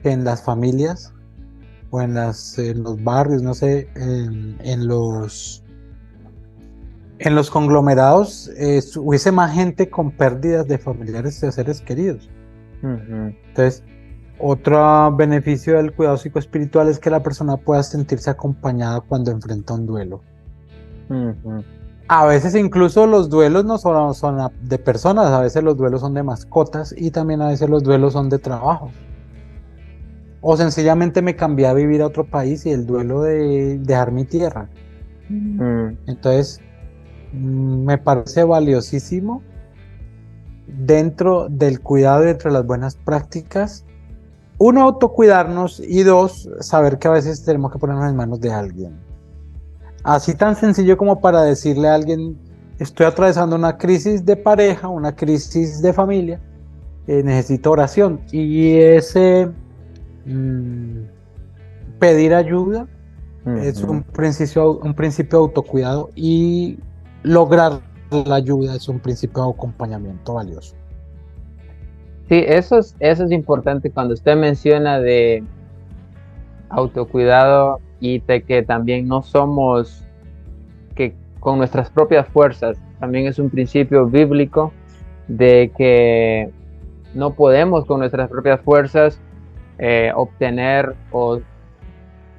[SPEAKER 2] que en las familias o en los barrios, no sé, en los conglomerados hubiese más gente con pérdidas de familiares y de seres queridos. Entonces, otro beneficio del cuidado psicoespiritual es que la persona pueda sentirse acompañada cuando enfrenta un duelo. A veces incluso los duelos no son de personas, a veces los duelos son de mascotas y también a veces los duelos son de trabajo. O sencillamente me cambié a vivir a otro país y el duelo de dejar mi tierra. Entonces, me parece valiosísimo dentro del cuidado y entre las buenas prácticas. Uno, autocuidarnos y dos, saber que a veces tenemos que ponernos en manos de alguien. Así tan sencillo como para decirle a alguien, estoy atravesando una crisis de pareja, una crisis de familia, necesito oración. Y ese pedir ayuda es un principio de autocuidado y lograr la ayuda es un principio de acompañamiento valioso.
[SPEAKER 1] Sí, eso es importante cuando usted menciona de autocuidado y de que también no somos que con nuestras propias fuerzas. También es un principio bíblico de que no podemos con nuestras propias fuerzas obtener o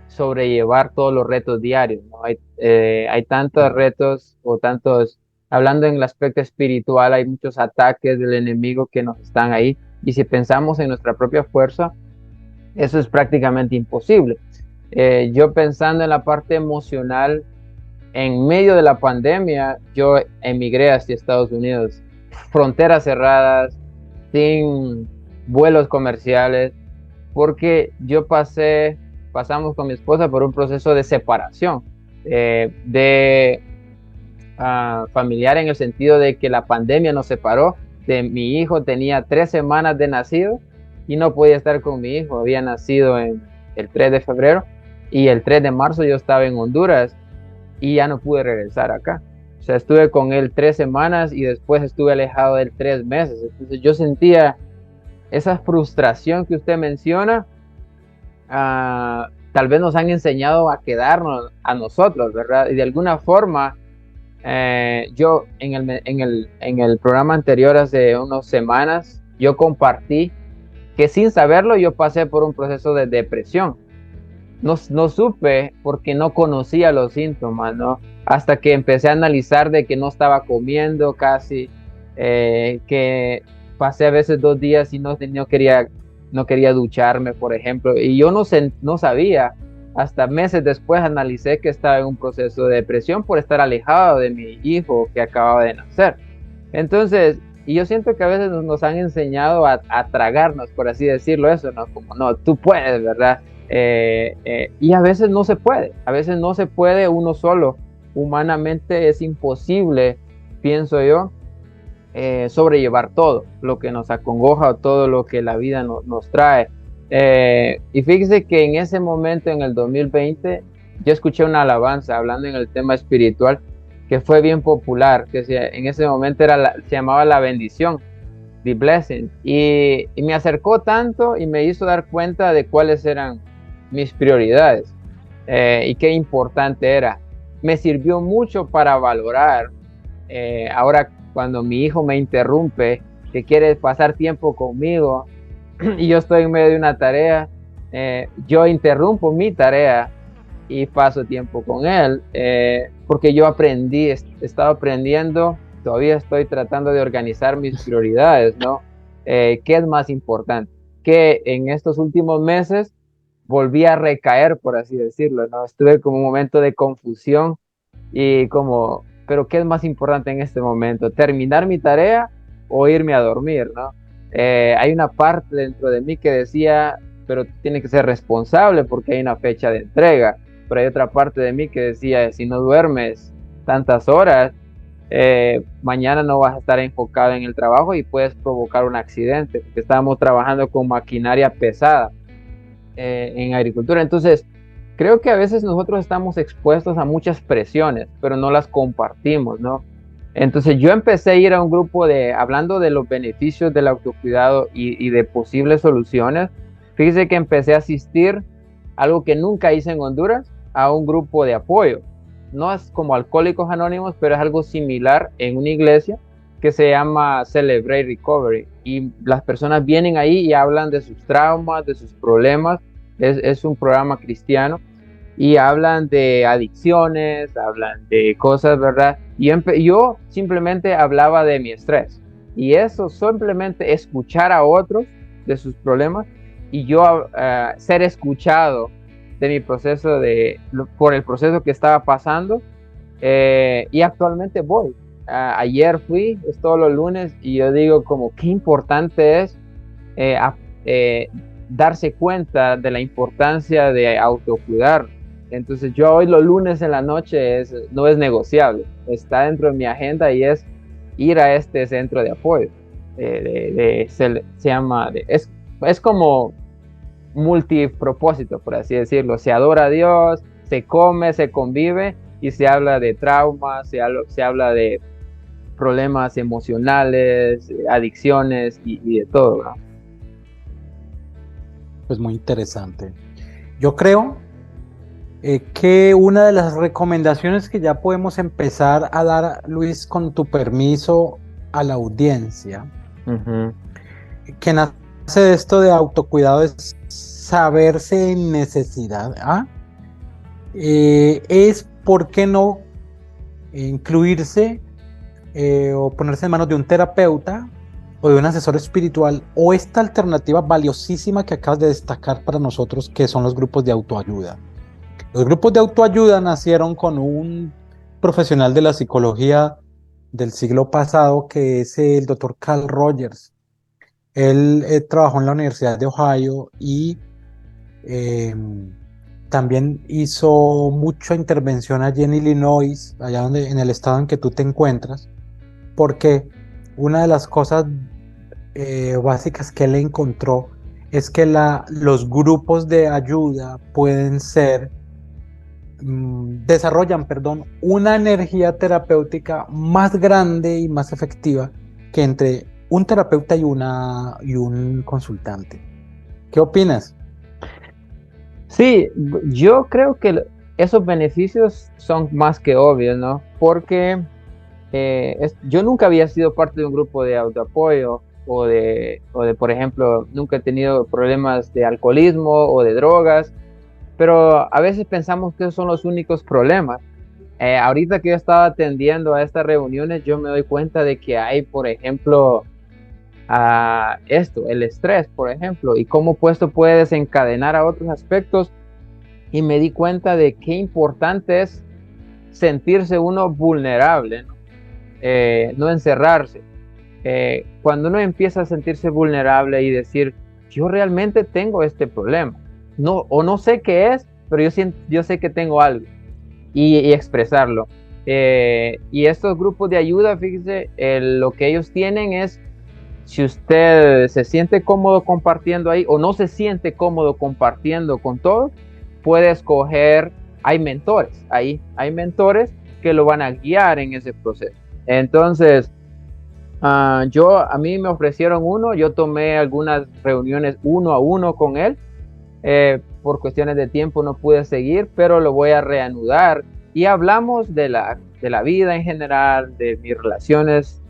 [SPEAKER 1] sobrellevar todos los retos diarios, ¿no? Hay tantos retos o tantos, hablando en el aspecto espiritual, hay muchos ataques del enemigo que nos están ahí, y si pensamos en nuestra propia fuerza, eso es prácticamente imposible. Yo pensando en la parte emocional, en medio de la pandemia, yo emigré hacia Estados Unidos, fronteras cerradas, sin vuelos comerciales, porque pasamos con mi esposa por un proceso de separación, familiar, en el sentido de que la pandemia nos separó. Mi hijo tenía 3 semanas de nacido y no podía estar con mi hijo. Había nacido el 3 de febrero y el 3 de marzo yo estaba en Honduras y ya no pude regresar acá. O sea, estuve con él 3 semanas y después estuve alejado de él 3 meses. Entonces yo sentía esa frustración que usted menciona. Tal vez nos han enseñado a quedarnos a nosotros, ¿verdad? Y de alguna forma, yo en el programa anterior, hace unas semanas, yo compartí que sin saberlo yo pasé por un proceso de depresión. No supe porque no conocía los síntomas, ¿no? Hasta que empecé a analizar de que no estaba comiendo casi, que pasé a veces 2 días y no quería ducharme, por ejemplo, y yo no sabía. Hasta meses después analicé que estaba en un proceso de depresión por estar alejado de mi hijo que acababa de nacer. Entonces, y yo siento que a veces nos han enseñado a tragarnos, por así decirlo, eso, ¿no? Como, no, tú puedes, ¿verdad? Y a veces no se puede uno solo. Humanamente es imposible, pienso yo, sobrellevar todo lo que nos acongoja o todo lo que la vida nos trae. Y fíjese que en ese momento, en el 2020, yo escuché una alabanza hablando en el tema espiritual que fue bien popular, que en ese momento se llamaba La Bendición, The Blessing, y me acercó tanto y me hizo dar cuenta de cuáles eran mis prioridades, y qué importante era. Me sirvió mucho para valorar, ahora cuando mi hijo me interrumpe, que quiere pasar tiempo conmigo, y yo estoy en medio de una tarea, yo interrumpo mi tarea y paso tiempo con él, porque yo he estado aprendiendo, todavía estoy tratando de organizar mis prioridades, ¿no? ¿Qué es más importante? Que en estos últimos meses volví a recaer, por así decirlo, ¿no? Estuve como un momento de confusión y pero ¿qué es más importante en este momento? ¿Terminar mi tarea o irme a dormir, ¿no? Hay una parte dentro de mí que decía, pero tienes que ser responsable porque hay una fecha de entrega. Pero hay otra parte de mí que decía, si no duermes tantas horas, mañana no vas a estar enfocado en el trabajo y puedes provocar un accidente, porque estábamos trabajando con maquinaria pesada en agricultura. Entonces, creo que a veces nosotros estamos expuestos a muchas presiones, pero no las compartimos, ¿no? Entonces yo empecé a ir a un grupo hablando de los beneficios del autocuidado y de posibles soluciones. Fíjese que empecé a asistir, algo que nunca hice en Honduras, a un grupo de apoyo. No es como Alcohólicos Anónimos, pero es algo similar en una iglesia que se llama Celebrate Recovery. Y las personas vienen ahí y hablan de sus traumas, de sus problemas. Es un programa cristiano y hablan de adicciones, hablan de cosas, ¿verdad? Y yo simplemente hablaba de mi estrés. Y eso, simplemente escuchar a otros de sus problemas y yo ser escuchado de mi proceso, por el proceso que estaba pasando. Y actualmente voy. Ayer fui, es todos los lunes, y yo digo como qué importante es darse cuenta de la importancia de autocuidar. Entonces yo hoy los lunes en la noche no es negociable, está dentro de mi agenda y es ir a este centro de apoyo. Se llama, es como multipropósito, por así decirlo. Se adora a Dios, se come, se convive y se habla de traumas, se habla de problemas emocionales, adicciones y de todo, ¿no?
[SPEAKER 2] Pues muy interesante. Yo creo que una de las recomendaciones que ya podemos empezar a dar, Luis, con tu permiso a la audiencia, que nace de esto de autocuidado, es saberse en necesidad. Es, ¿por qué no incluirse o ponerse en manos de un terapeuta o de un asesor espiritual, o esta alternativa valiosísima que acabas de destacar para nosotros, que son los grupos de autoayuda? Los grupos de autoayuda nacieron con un profesional de la psicología del siglo pasado, que es el doctor Carl Rogers. Él trabajó en la Universidad de Ohio y también hizo mucha intervención allí en Illinois, allá en el estado en que tú te encuentras, porque una de las cosas básicas que él encontró es que los grupos de ayuda desarrollan, una energía terapéutica más grande y más efectiva que entre un terapeuta y un consultante. ¿Qué opinas?
[SPEAKER 1] Sí, yo creo que esos beneficios son más que obvios, ¿no? Porque yo nunca había sido parte de un grupo de autoapoyo o por ejemplo, nunca he tenido problemas de alcoholismo o de drogas, pero a veces pensamos que esos son los únicos problemas. Ahorita que yo estaba atendiendo a estas reuniones, yo me doy cuenta de que hay, por ejemplo, el estrés, por ejemplo, y cómo esto puede desencadenar a otros aspectos, y me di cuenta de qué importante es sentirse uno vulnerable, ¿no? No encerrarse. Cuando uno empieza a sentirse vulnerable y decir, yo realmente tengo este problema, no sé qué es, pero yo sé que tengo algo, y expresarlo. Y estos grupos de ayuda, fíjese, lo que ellos tienen es, si usted se siente cómodo compartiendo ahí o no se siente cómodo compartiendo con todos, puede escoger, hay mentores que lo van a guiar en ese proceso. Entonces, a mí me ofrecieron uno, yo tomé algunas reuniones 1 a 1 con él, por cuestiones de tiempo no pude seguir, pero lo voy a reanudar y hablamos de la vida en general, de mis relaciones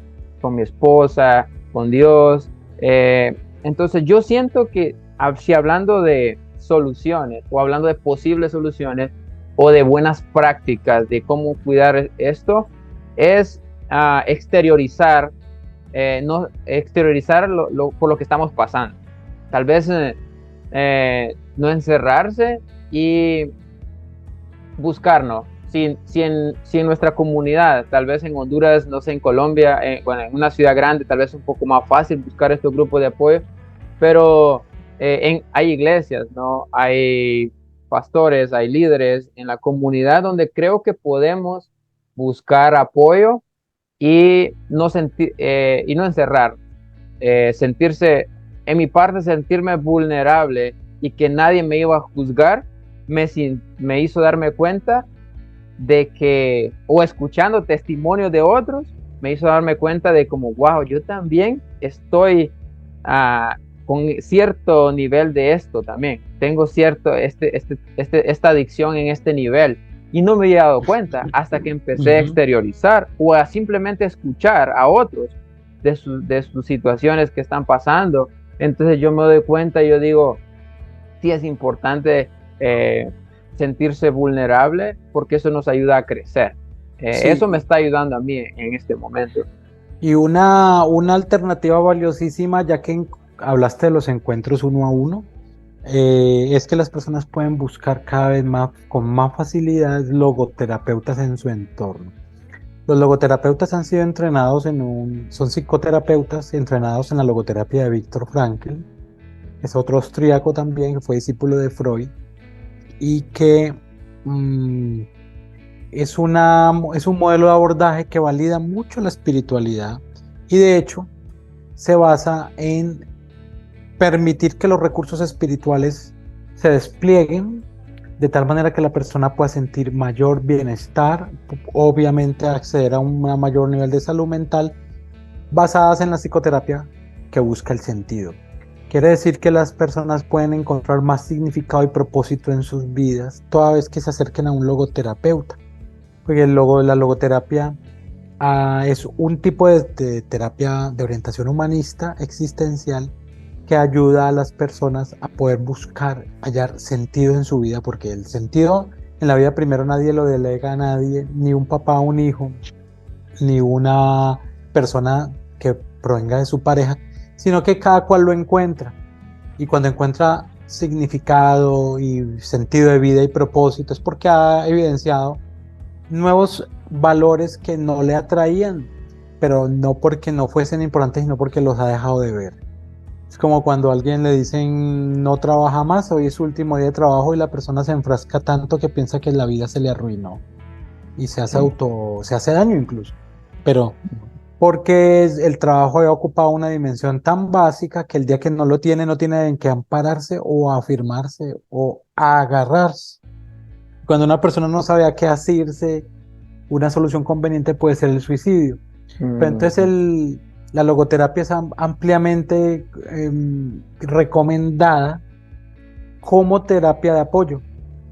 [SPEAKER 1] con mi esposa, con Dios. Entonces yo siento que si hablando de soluciones o hablando de posibles soluciones o de buenas prácticas de cómo cuidar esto, es exteriorizar, no exteriorizar por lo que estamos pasando. Tal vez no encerrarse y buscarnos. Si en nuestra comunidad, tal vez en Honduras, no sé, en Colombia, en una ciudad grande, tal vez es un poco más fácil buscar estos grupos de apoyo, pero hay iglesias, ¿no? Hay pastores, hay líderes en la comunidad donde creo que podemos buscar apoyo y no encerrar, sentirse, en mi parte, sentirme vulnerable y que nadie me iba a juzgar, me hizo darme cuenta de que, o escuchando testimonios de otros, me hizo darme cuenta de como, wow, yo también estoy con cierto nivel de esto también. Tengo esta adicción en este nivel. Y no me había dado cuenta hasta que empecé a exteriorizar o a simplemente escuchar a otros de sus situaciones que están pasando. Entonces yo me doy cuenta y yo digo, sí es importante sentirse vulnerable porque eso nos ayuda a crecer. Eso me
[SPEAKER 2] Sí,
[SPEAKER 1] está ayudando a mí en este momento.
[SPEAKER 2] y una alternativa valiosísima, ya que hablaste de los encuentros uno a uno, es que las personas pueden buscar cada vez más, con más facilidad, logoterapeutas en su entorno. Los logoterapeutas han sido entrenados son psicoterapeutas entrenados en la logoterapia de Viktor Frankl, es otro austríaco también que fue discípulo de Freud y que mm, es un modelo de abordaje que valida mucho la espiritualidad y de hecho se basa en permitir que los recursos espirituales se desplieguen de tal manera que la persona pueda sentir mayor bienestar, obviamente acceder a un mayor nivel de salud mental, basadas en la psicoterapia que busca el sentido. Quiere decir que las personas pueden encontrar más significado y propósito en sus vidas toda vez que se acerquen a un logoterapeuta. Porque la logoterapia es un tipo de terapia de orientación humanista existencial que ayuda a las personas a poder buscar, hallar sentido en su vida, porque el sentido en la vida primero nadie lo delega a nadie, ni un papá a un hijo, ni una persona que provenga de su pareja, sino que cada cual lo encuentra. Y cuando encuentra significado y sentido de vida y propósito es porque ha evidenciado nuevos valores que no le atraían, pero no porque no fuesen importantes, sino porque los ha dejado de ver. Es como cuando a alguien le dicen no trabaja más, hoy es su último día de trabajo y la persona se enfrasca tanto que piensa que la vida se le arruinó y se hace daño incluso. Pero porque el trabajo había ocupado una dimensión tan básica que el día que no lo tiene, no tiene en qué ampararse o afirmarse o agarrarse. Cuando una persona no sabe a qué asirse, una solución conveniente puede ser el suicidio. Pero entonces la logoterapia es ampliamente recomendada como terapia de apoyo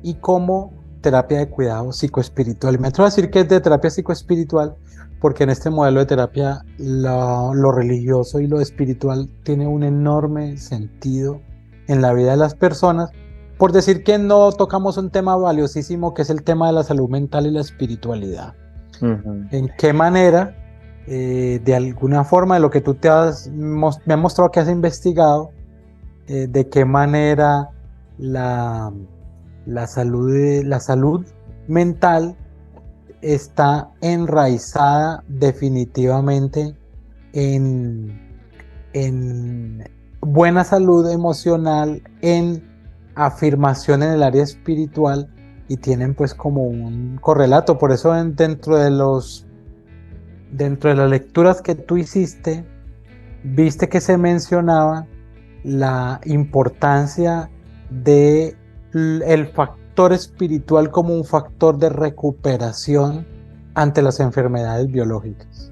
[SPEAKER 2] y como terapia de cuidado psicoespiritual. Y me atrevo a decir que es de terapia psicoespiritual porque en este modelo de terapia lo religioso y lo espiritual tiene un enorme sentido en la vida de las personas. Por decir que no tocamos un tema valiosísimo que es el tema de la salud mental y la espiritualidad. ¿En qué manera, de alguna forma, de lo que tú me has mostrado que has investigado, de qué manera la, la salud mental está enraizada definitivamente en buena salud emocional, en afirmación en el área espiritual y tienen pues como un correlato. Por eso dentro de las lecturas que tú hiciste, viste que se mencionaba la importancia de el factor espiritual como un factor de recuperación ante las enfermedades biológicas.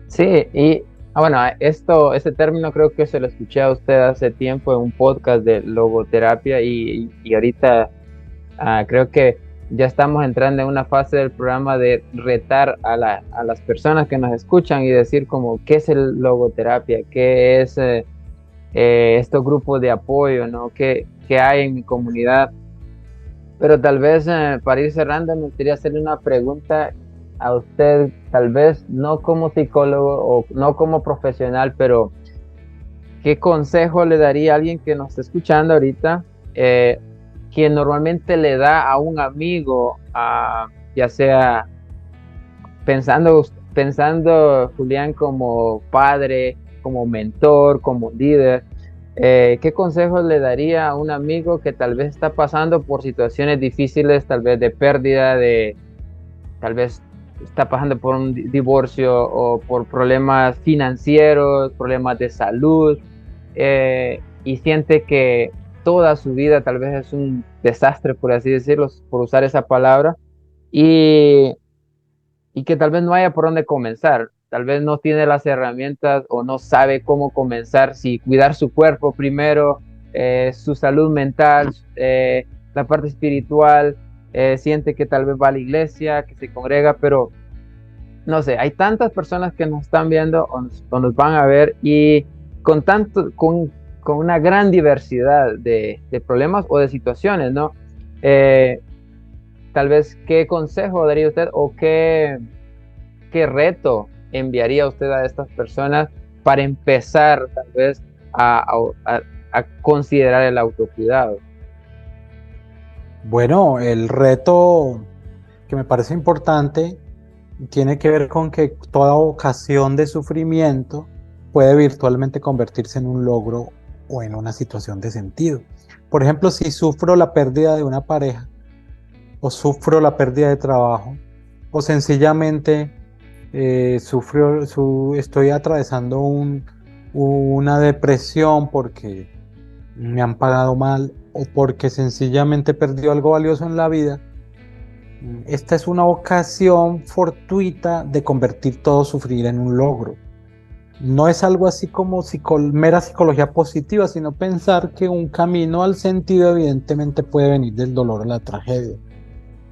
[SPEAKER 1] Sí, y bueno, este término creo que se lo escuché a usted hace tiempo en un podcast de logoterapia y ahorita creo que ya estamos entrando en una fase del programa de retar a las personas que nos escuchan y decir como qué es el logoterapia, qué es estos grupos de apoyo, ¿no? ¿Qué hay en mi comunidad? Pero tal vez para ir cerrando me gustaría hacerle una pregunta a usted, tal vez no como psicólogo o no como profesional, pero ¿qué consejo le daría a alguien que nos está escuchando ahorita, que normalmente le da a un amigo, ya sea pensando Julián como padre, como mentor, como líder? ¿Qué consejos le daría a un amigo que tal vez está pasando por situaciones difíciles, tal vez de pérdida, tal vez está pasando por un divorcio o por problemas financieros, problemas de salud, y siente que toda su vida tal vez es un desastre, por así decirlo, por usar esa palabra, y, y que tal vez no haya por dónde comenzar, tal vez no tiene las herramientas o no sabe cómo comenzar, si cuidar su cuerpo primero, su salud mental, la parte espiritual, siente que tal vez va a la iglesia, que se congrega, pero no sé, hay tantas personas que nos están viendo o nos van a ver y con una gran diversidad de problemas o de situaciones, ¿no? Eh, Tal vez, ¿qué consejo daría usted o qué reto enviaría usted a estas personas para empezar tal vez a considerar el autocuidado?
[SPEAKER 2] Bueno, el reto que me parece importante tiene que ver con que toda ocasión de sufrimiento puede virtualmente convertirse en un logro o en una situación de sentido. Por ejemplo, si sufro la pérdida de una pareja, o sufro la pérdida de trabajo, o sencillamente estoy atravesando una depresión porque me han pagado mal o porque sencillamente perdió algo valioso en la vida. Esta es una ocasión fortuita de convertir todo sufrir en un logro. No es algo así como mera psicología positiva, sino pensar que un camino al sentido evidentemente puede venir del dolor o la tragedia.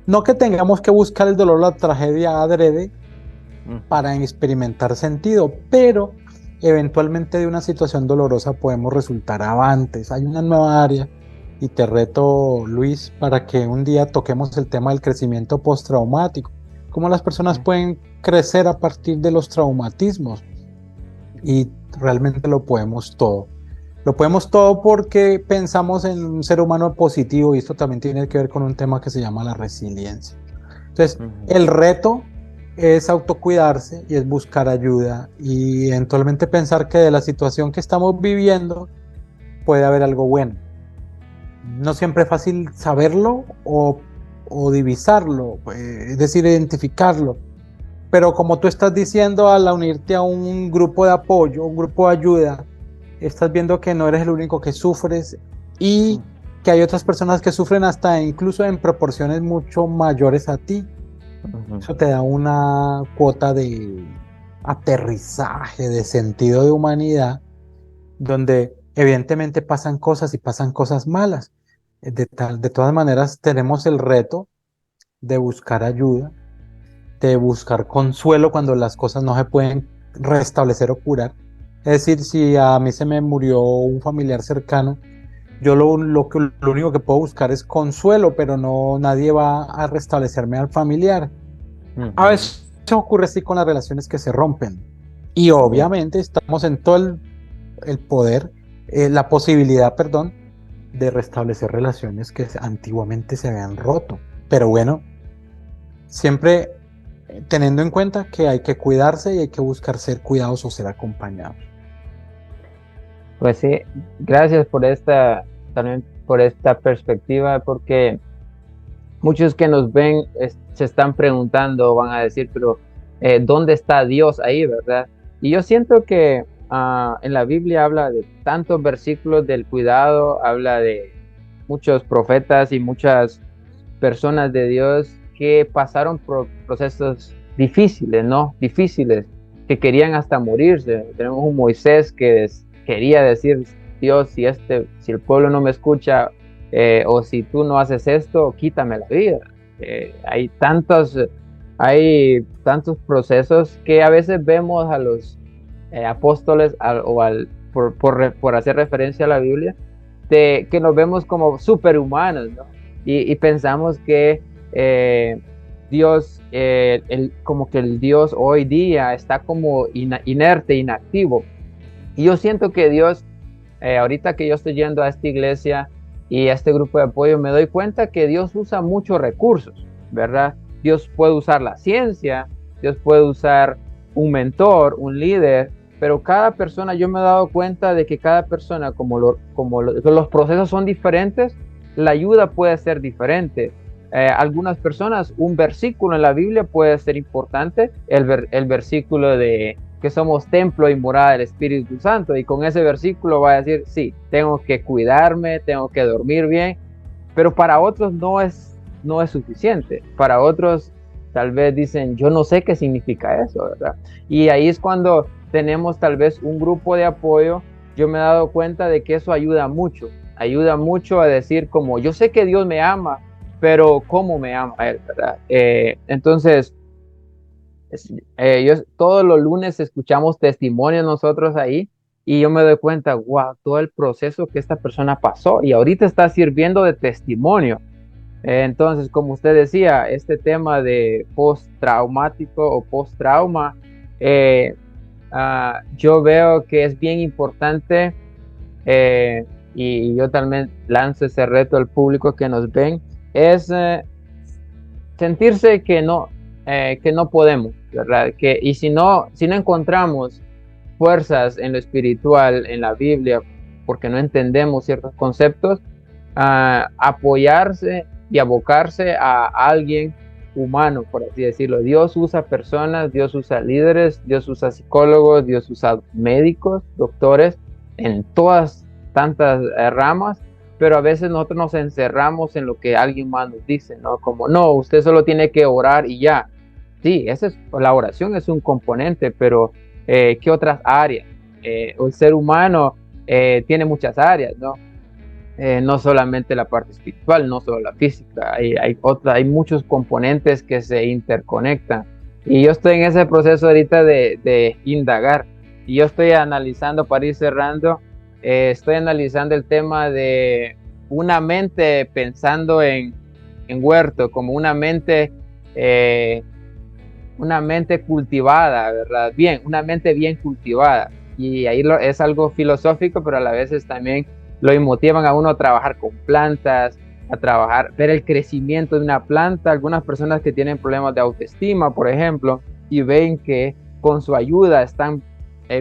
[SPEAKER 2] No que tengamos que buscar el dolor o la tragedia adrede para experimentar sentido, pero eventualmente de una situación dolorosa podemos resultar avantes. Hay una nueva área y te reto, Luis, para que un día toquemos el tema del crecimiento postraumático, cómo las personas pueden crecer a partir de los traumatismos, y realmente lo podemos todo. Lo podemos todo porque pensamos en un ser humano positivo, y esto también tiene que ver con un tema que se llama la resiliencia. Entonces, el reto es autocuidarse y es buscar ayuda y eventualmente pensar que de la situación que estamos viviendo puede haber algo bueno. No siempre es fácil saberlo o divisarlo, es decir, identificarlo. Pero como tú estás diciendo, al unirte a un grupo de apoyo, un grupo de ayuda, estás viendo que no eres el único que sufres y que hay otras personas que sufren hasta incluso en proporciones mucho mayores a ti. Eso te da una cuota de aterrizaje, de sentido de humanidad, donde evidentemente pasan cosas y pasan cosas malas. De todas maneras, tenemos el reto de buscar ayuda, de buscar consuelo cuando las cosas no se pueden restablecer o curar. Es decir, si a mí se me murió un familiar cercano, yo lo único que puedo buscar es consuelo, pero nadie va a restablecerme al familiar. A veces ocurre así con las relaciones que se rompen. Y obviamente estamos en todo el poder, la posibilidad, perdón, de restablecer relaciones que antiguamente se habían roto. Pero bueno, siempre teniendo en cuenta que hay que cuidarse y hay que buscar ser cuidados o ser acompañados.
[SPEAKER 1] Pues sí, gracias también por esta perspectiva, porque muchos que nos ven se están preguntando, van a decir, pero ¿dónde está Dios ahí, verdad? Y yo siento que en la Biblia habla de tantos versículos del cuidado, habla de muchos profetas y muchas personas de Dios que pasaron por procesos difíciles, ¿no? Difíciles, que querían hasta morirse. Tenemos un Moisés que quería decir, Dios, si el pueblo no me escucha, o si tú no haces esto, quítame la vida. Hay tantos procesos que a veces vemos a los apóstoles por hacer referencia a la Biblia, que nos vemos como superhumanos, ¿no? Y pensamos que Dios, como que el Dios hoy día está como inerte, inactivo. Y yo siento que Dios, ahorita que yo estoy yendo a esta iglesia y a este grupo de apoyo, me doy cuenta que Dios usa muchos recursos, ¿verdad? Dios puede usar la ciencia, Dios puede usar un mentor, un líder, pero cada persona, yo me he dado cuenta de que cada persona, los procesos son diferentes, la ayuda puede ser diferente. Algunas personas, un versículo en la Biblia puede ser importante, el versículo de que somos templo y morada del Espíritu Santo, y con ese versículo va a decir, sí, tengo que cuidarme, tengo que dormir bien, pero para otros no es suficiente. Para otros tal vez dicen, yo no sé qué significa eso, ¿verdad? Y ahí es cuando tenemos tal vez un grupo de apoyo. Yo me he dado cuenta de que eso ayuda mucho a decir como, yo sé que Dios me ama, pero ¿cómo me ama Él, verdad? Entonces, todos los lunes escuchamos testimonios nosotros ahí, y yo me doy cuenta, wow, todo el proceso que esta persona pasó y ahorita está sirviendo de testimonio. Entonces, como usted decía, este tema de postraumático o post-trauma, yo veo que es bien importante, y yo también lanzo ese reto al público que nos ven, es sentirse que no podemos, ¿verdad? Y si no encontramos fuerzas en lo espiritual, en la Biblia, porque no entendemos ciertos conceptos, apoyarse y abocarse a alguien humano, por así decirlo. Dios usa personas, Dios usa líderes, Dios usa psicólogos, Dios usa médicos, doctores, en todas tantas ramas, pero a veces nosotros nos encerramos en lo que alguien más nos dice, ¿no? Como, no, usted solo tiene que orar y ya. Sí, la oración es un componente, pero ¿qué otras áreas? El ser humano tiene muchas áreas, ¿no? No solamente la parte espiritual, no solo la física, hay muchos componentes que se interconectan. Y yo estoy en ese proceso ahorita de indagar, y yo estoy analizando, para ir cerrando, estoy analizando el tema de una mente pensando en huerto, como eh, una mente cultivada, ¿verdad? Una mente bien cultivada. Y ahí es algo filosófico, pero a la vez también lo motivan a uno a trabajar con plantas, ver el crecimiento de una planta. Algunas personas que tienen problemas de autoestima, por ejemplo, y ven que con su ayuda están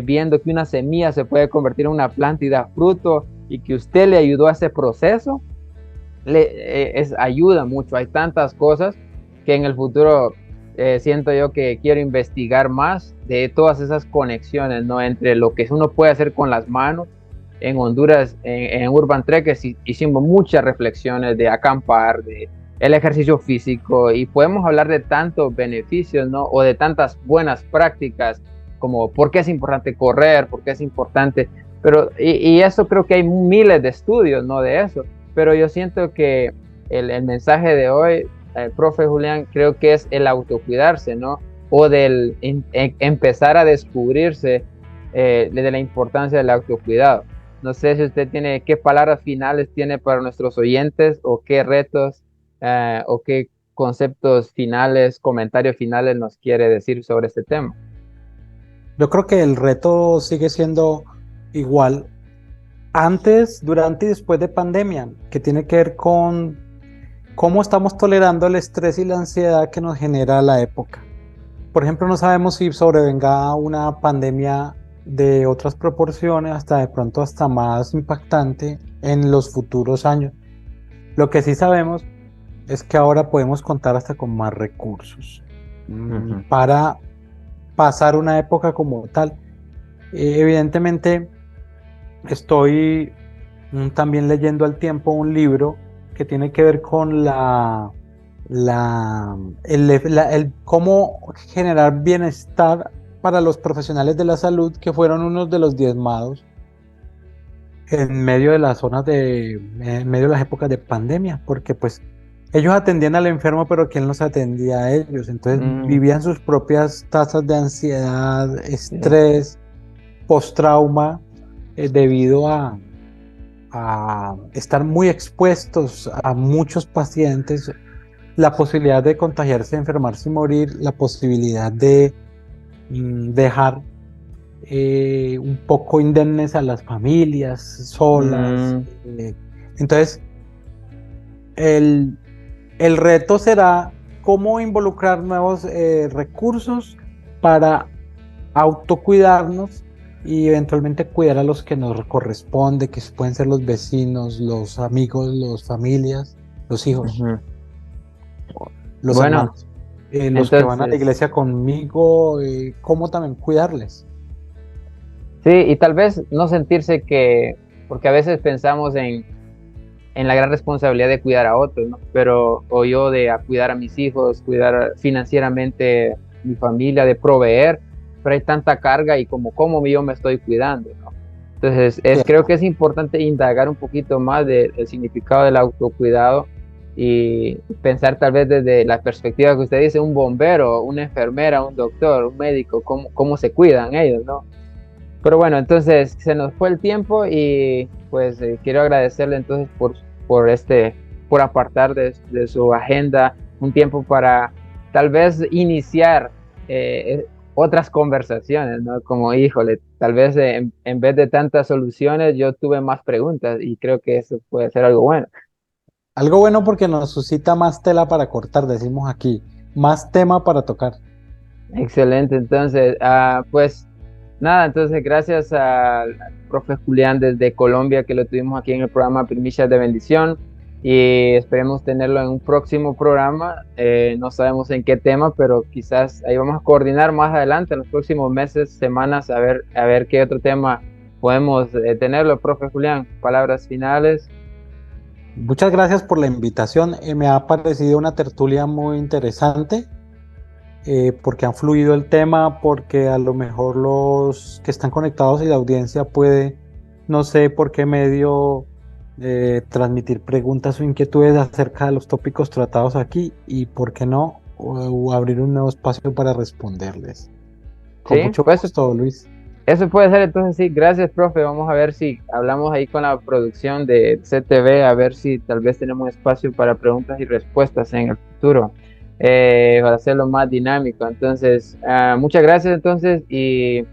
[SPEAKER 1] viendo que una semilla se puede convertir en una planta y da fruto, y que usted le ayudó a ese proceso, ayuda mucho. Hay tantas cosas que en el futuro siento yo que quiero investigar más de todas esas conexiones, ¿no? Entre lo que uno puede hacer con las manos. En Honduras, en Urban Trek, hicimos muchas reflexiones de acampar, de el ejercicio físico, y podemos hablar de tantos beneficios, ¿no? O de tantas buenas prácticas, como por qué es importante correr, por qué es importante, y eso creo que hay miles de estudios, ¿no? De eso, pero yo siento que el mensaje de hoy, profe Julián, creo que es el autocuidarse, ¿no? O empezar a descubrirse de la importancia del autocuidado. No sé si usted qué palabras finales tiene para nuestros oyentes, o qué retos o qué conceptos finales, comentarios finales nos quiere decir sobre este tema.
[SPEAKER 2] Yo creo que el reto sigue siendo igual antes, durante y después de pandemia, que tiene que ver con cómo estamos tolerando el estrés y la ansiedad que nos genera la época. Por ejemplo, no sabemos si sobrevenga una pandemia de otras proporciones, hasta de pronto hasta más impactante en los futuros años. Lo que sí sabemos es que ahora podemos contar hasta con más recursos para pasar una época como tal. Evidentemente, estoy también leyendo al tiempo un libro que tiene que ver con el cómo generar bienestar para los profesionales de la salud, que fueron unos de los diezmados en medio de las en medio de las épocas de pandemia, porque pues ellos atendían al enfermo, pero ¿quién los atendía a ellos? Entonces vivían sus propias tasas de ansiedad, estrés, post-trauma, debido a estar muy expuestos a muchos pacientes, la posibilidad de contagiarse, enfermarse y morir, la posibilidad de dejar un poco indemnes a las familias solas. Entonces, el reto será cómo involucrar nuevos recursos para autocuidarnos, y eventualmente cuidar a los que nos corresponde, que pueden ser los vecinos, los amigos, los familias, los hijos,
[SPEAKER 1] Ujú.
[SPEAKER 2] los
[SPEAKER 1] Bueno,
[SPEAKER 2] hermanos, los que van a la
[SPEAKER 1] entonces,
[SPEAKER 2] iglesia conmigo, cómo también cuidarles.
[SPEAKER 1] sí, y tal vez no sentirse porque a veces pensamos en la gran responsabilidad de cuidar a otros, ¿no? Pero, o yo de cuidar a mis hijos, cuidar financieramente mi familia, de proveer, pero hay tanta carga y cómo yo me estoy cuidando, ¿no? Entonces, creo
[SPEAKER 2] Cierto.
[SPEAKER 1] que es importante indagar un poquito más del significado del autocuidado y pensar tal vez desde la perspectiva que usted dice, un bombero, una enfermera, un doctor, un médico, cómo se cuidan ellos, ¿no? Pero bueno, entonces se nos fue el tiempo y pues quiero agradecerle entonces por apartar de su agenda un tiempo para tal vez iniciar otras conversaciones, ¿no? Como, híjole, tal vez en vez de tantas soluciones yo tuve más preguntas y creo que eso puede ser algo bueno.
[SPEAKER 2] Algo bueno porque nos suscita más tela para cortar, decimos aquí, más tema para tocar.
[SPEAKER 1] Excelente, entonces, pues nada, entonces gracias al profe Julián desde Colombia que lo tuvimos aquí en el programa Primicias de Bendición y esperemos tenerlo en un próximo programa. No sabemos en qué tema, pero quizás ahí vamos a coordinar más adelante en los próximos meses, semanas, a ver qué otro tema podemos tenerlo, profe Julián. Palabras finales.
[SPEAKER 2] Muchas gracias por la invitación. Me ha parecido una tertulia muy interesante porque han fluido el tema, porque a lo mejor los que están conectados y la audiencia puede, no sé por qué medio, transmitir preguntas o inquietudes acerca de los tópicos tratados aquí y, por qué no, o abrir un nuevo espacio para responderles. Con
[SPEAKER 1] Sí,
[SPEAKER 2] mucho
[SPEAKER 1] pues
[SPEAKER 2] gusto, Luis.
[SPEAKER 1] eso puede ser, entonces sí, gracias, profe. Vamos a ver si hablamos ahí con la producción de CTV, a ver si tal vez tenemos espacio para preguntas y respuestas en el futuro, para hacerlo más dinámico. Entonces, muchas gracias entonces y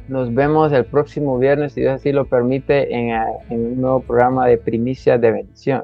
[SPEAKER 1] nos vemos el próximo viernes, si Dios así lo permite, en un nuevo programa de Primicias de Bendición.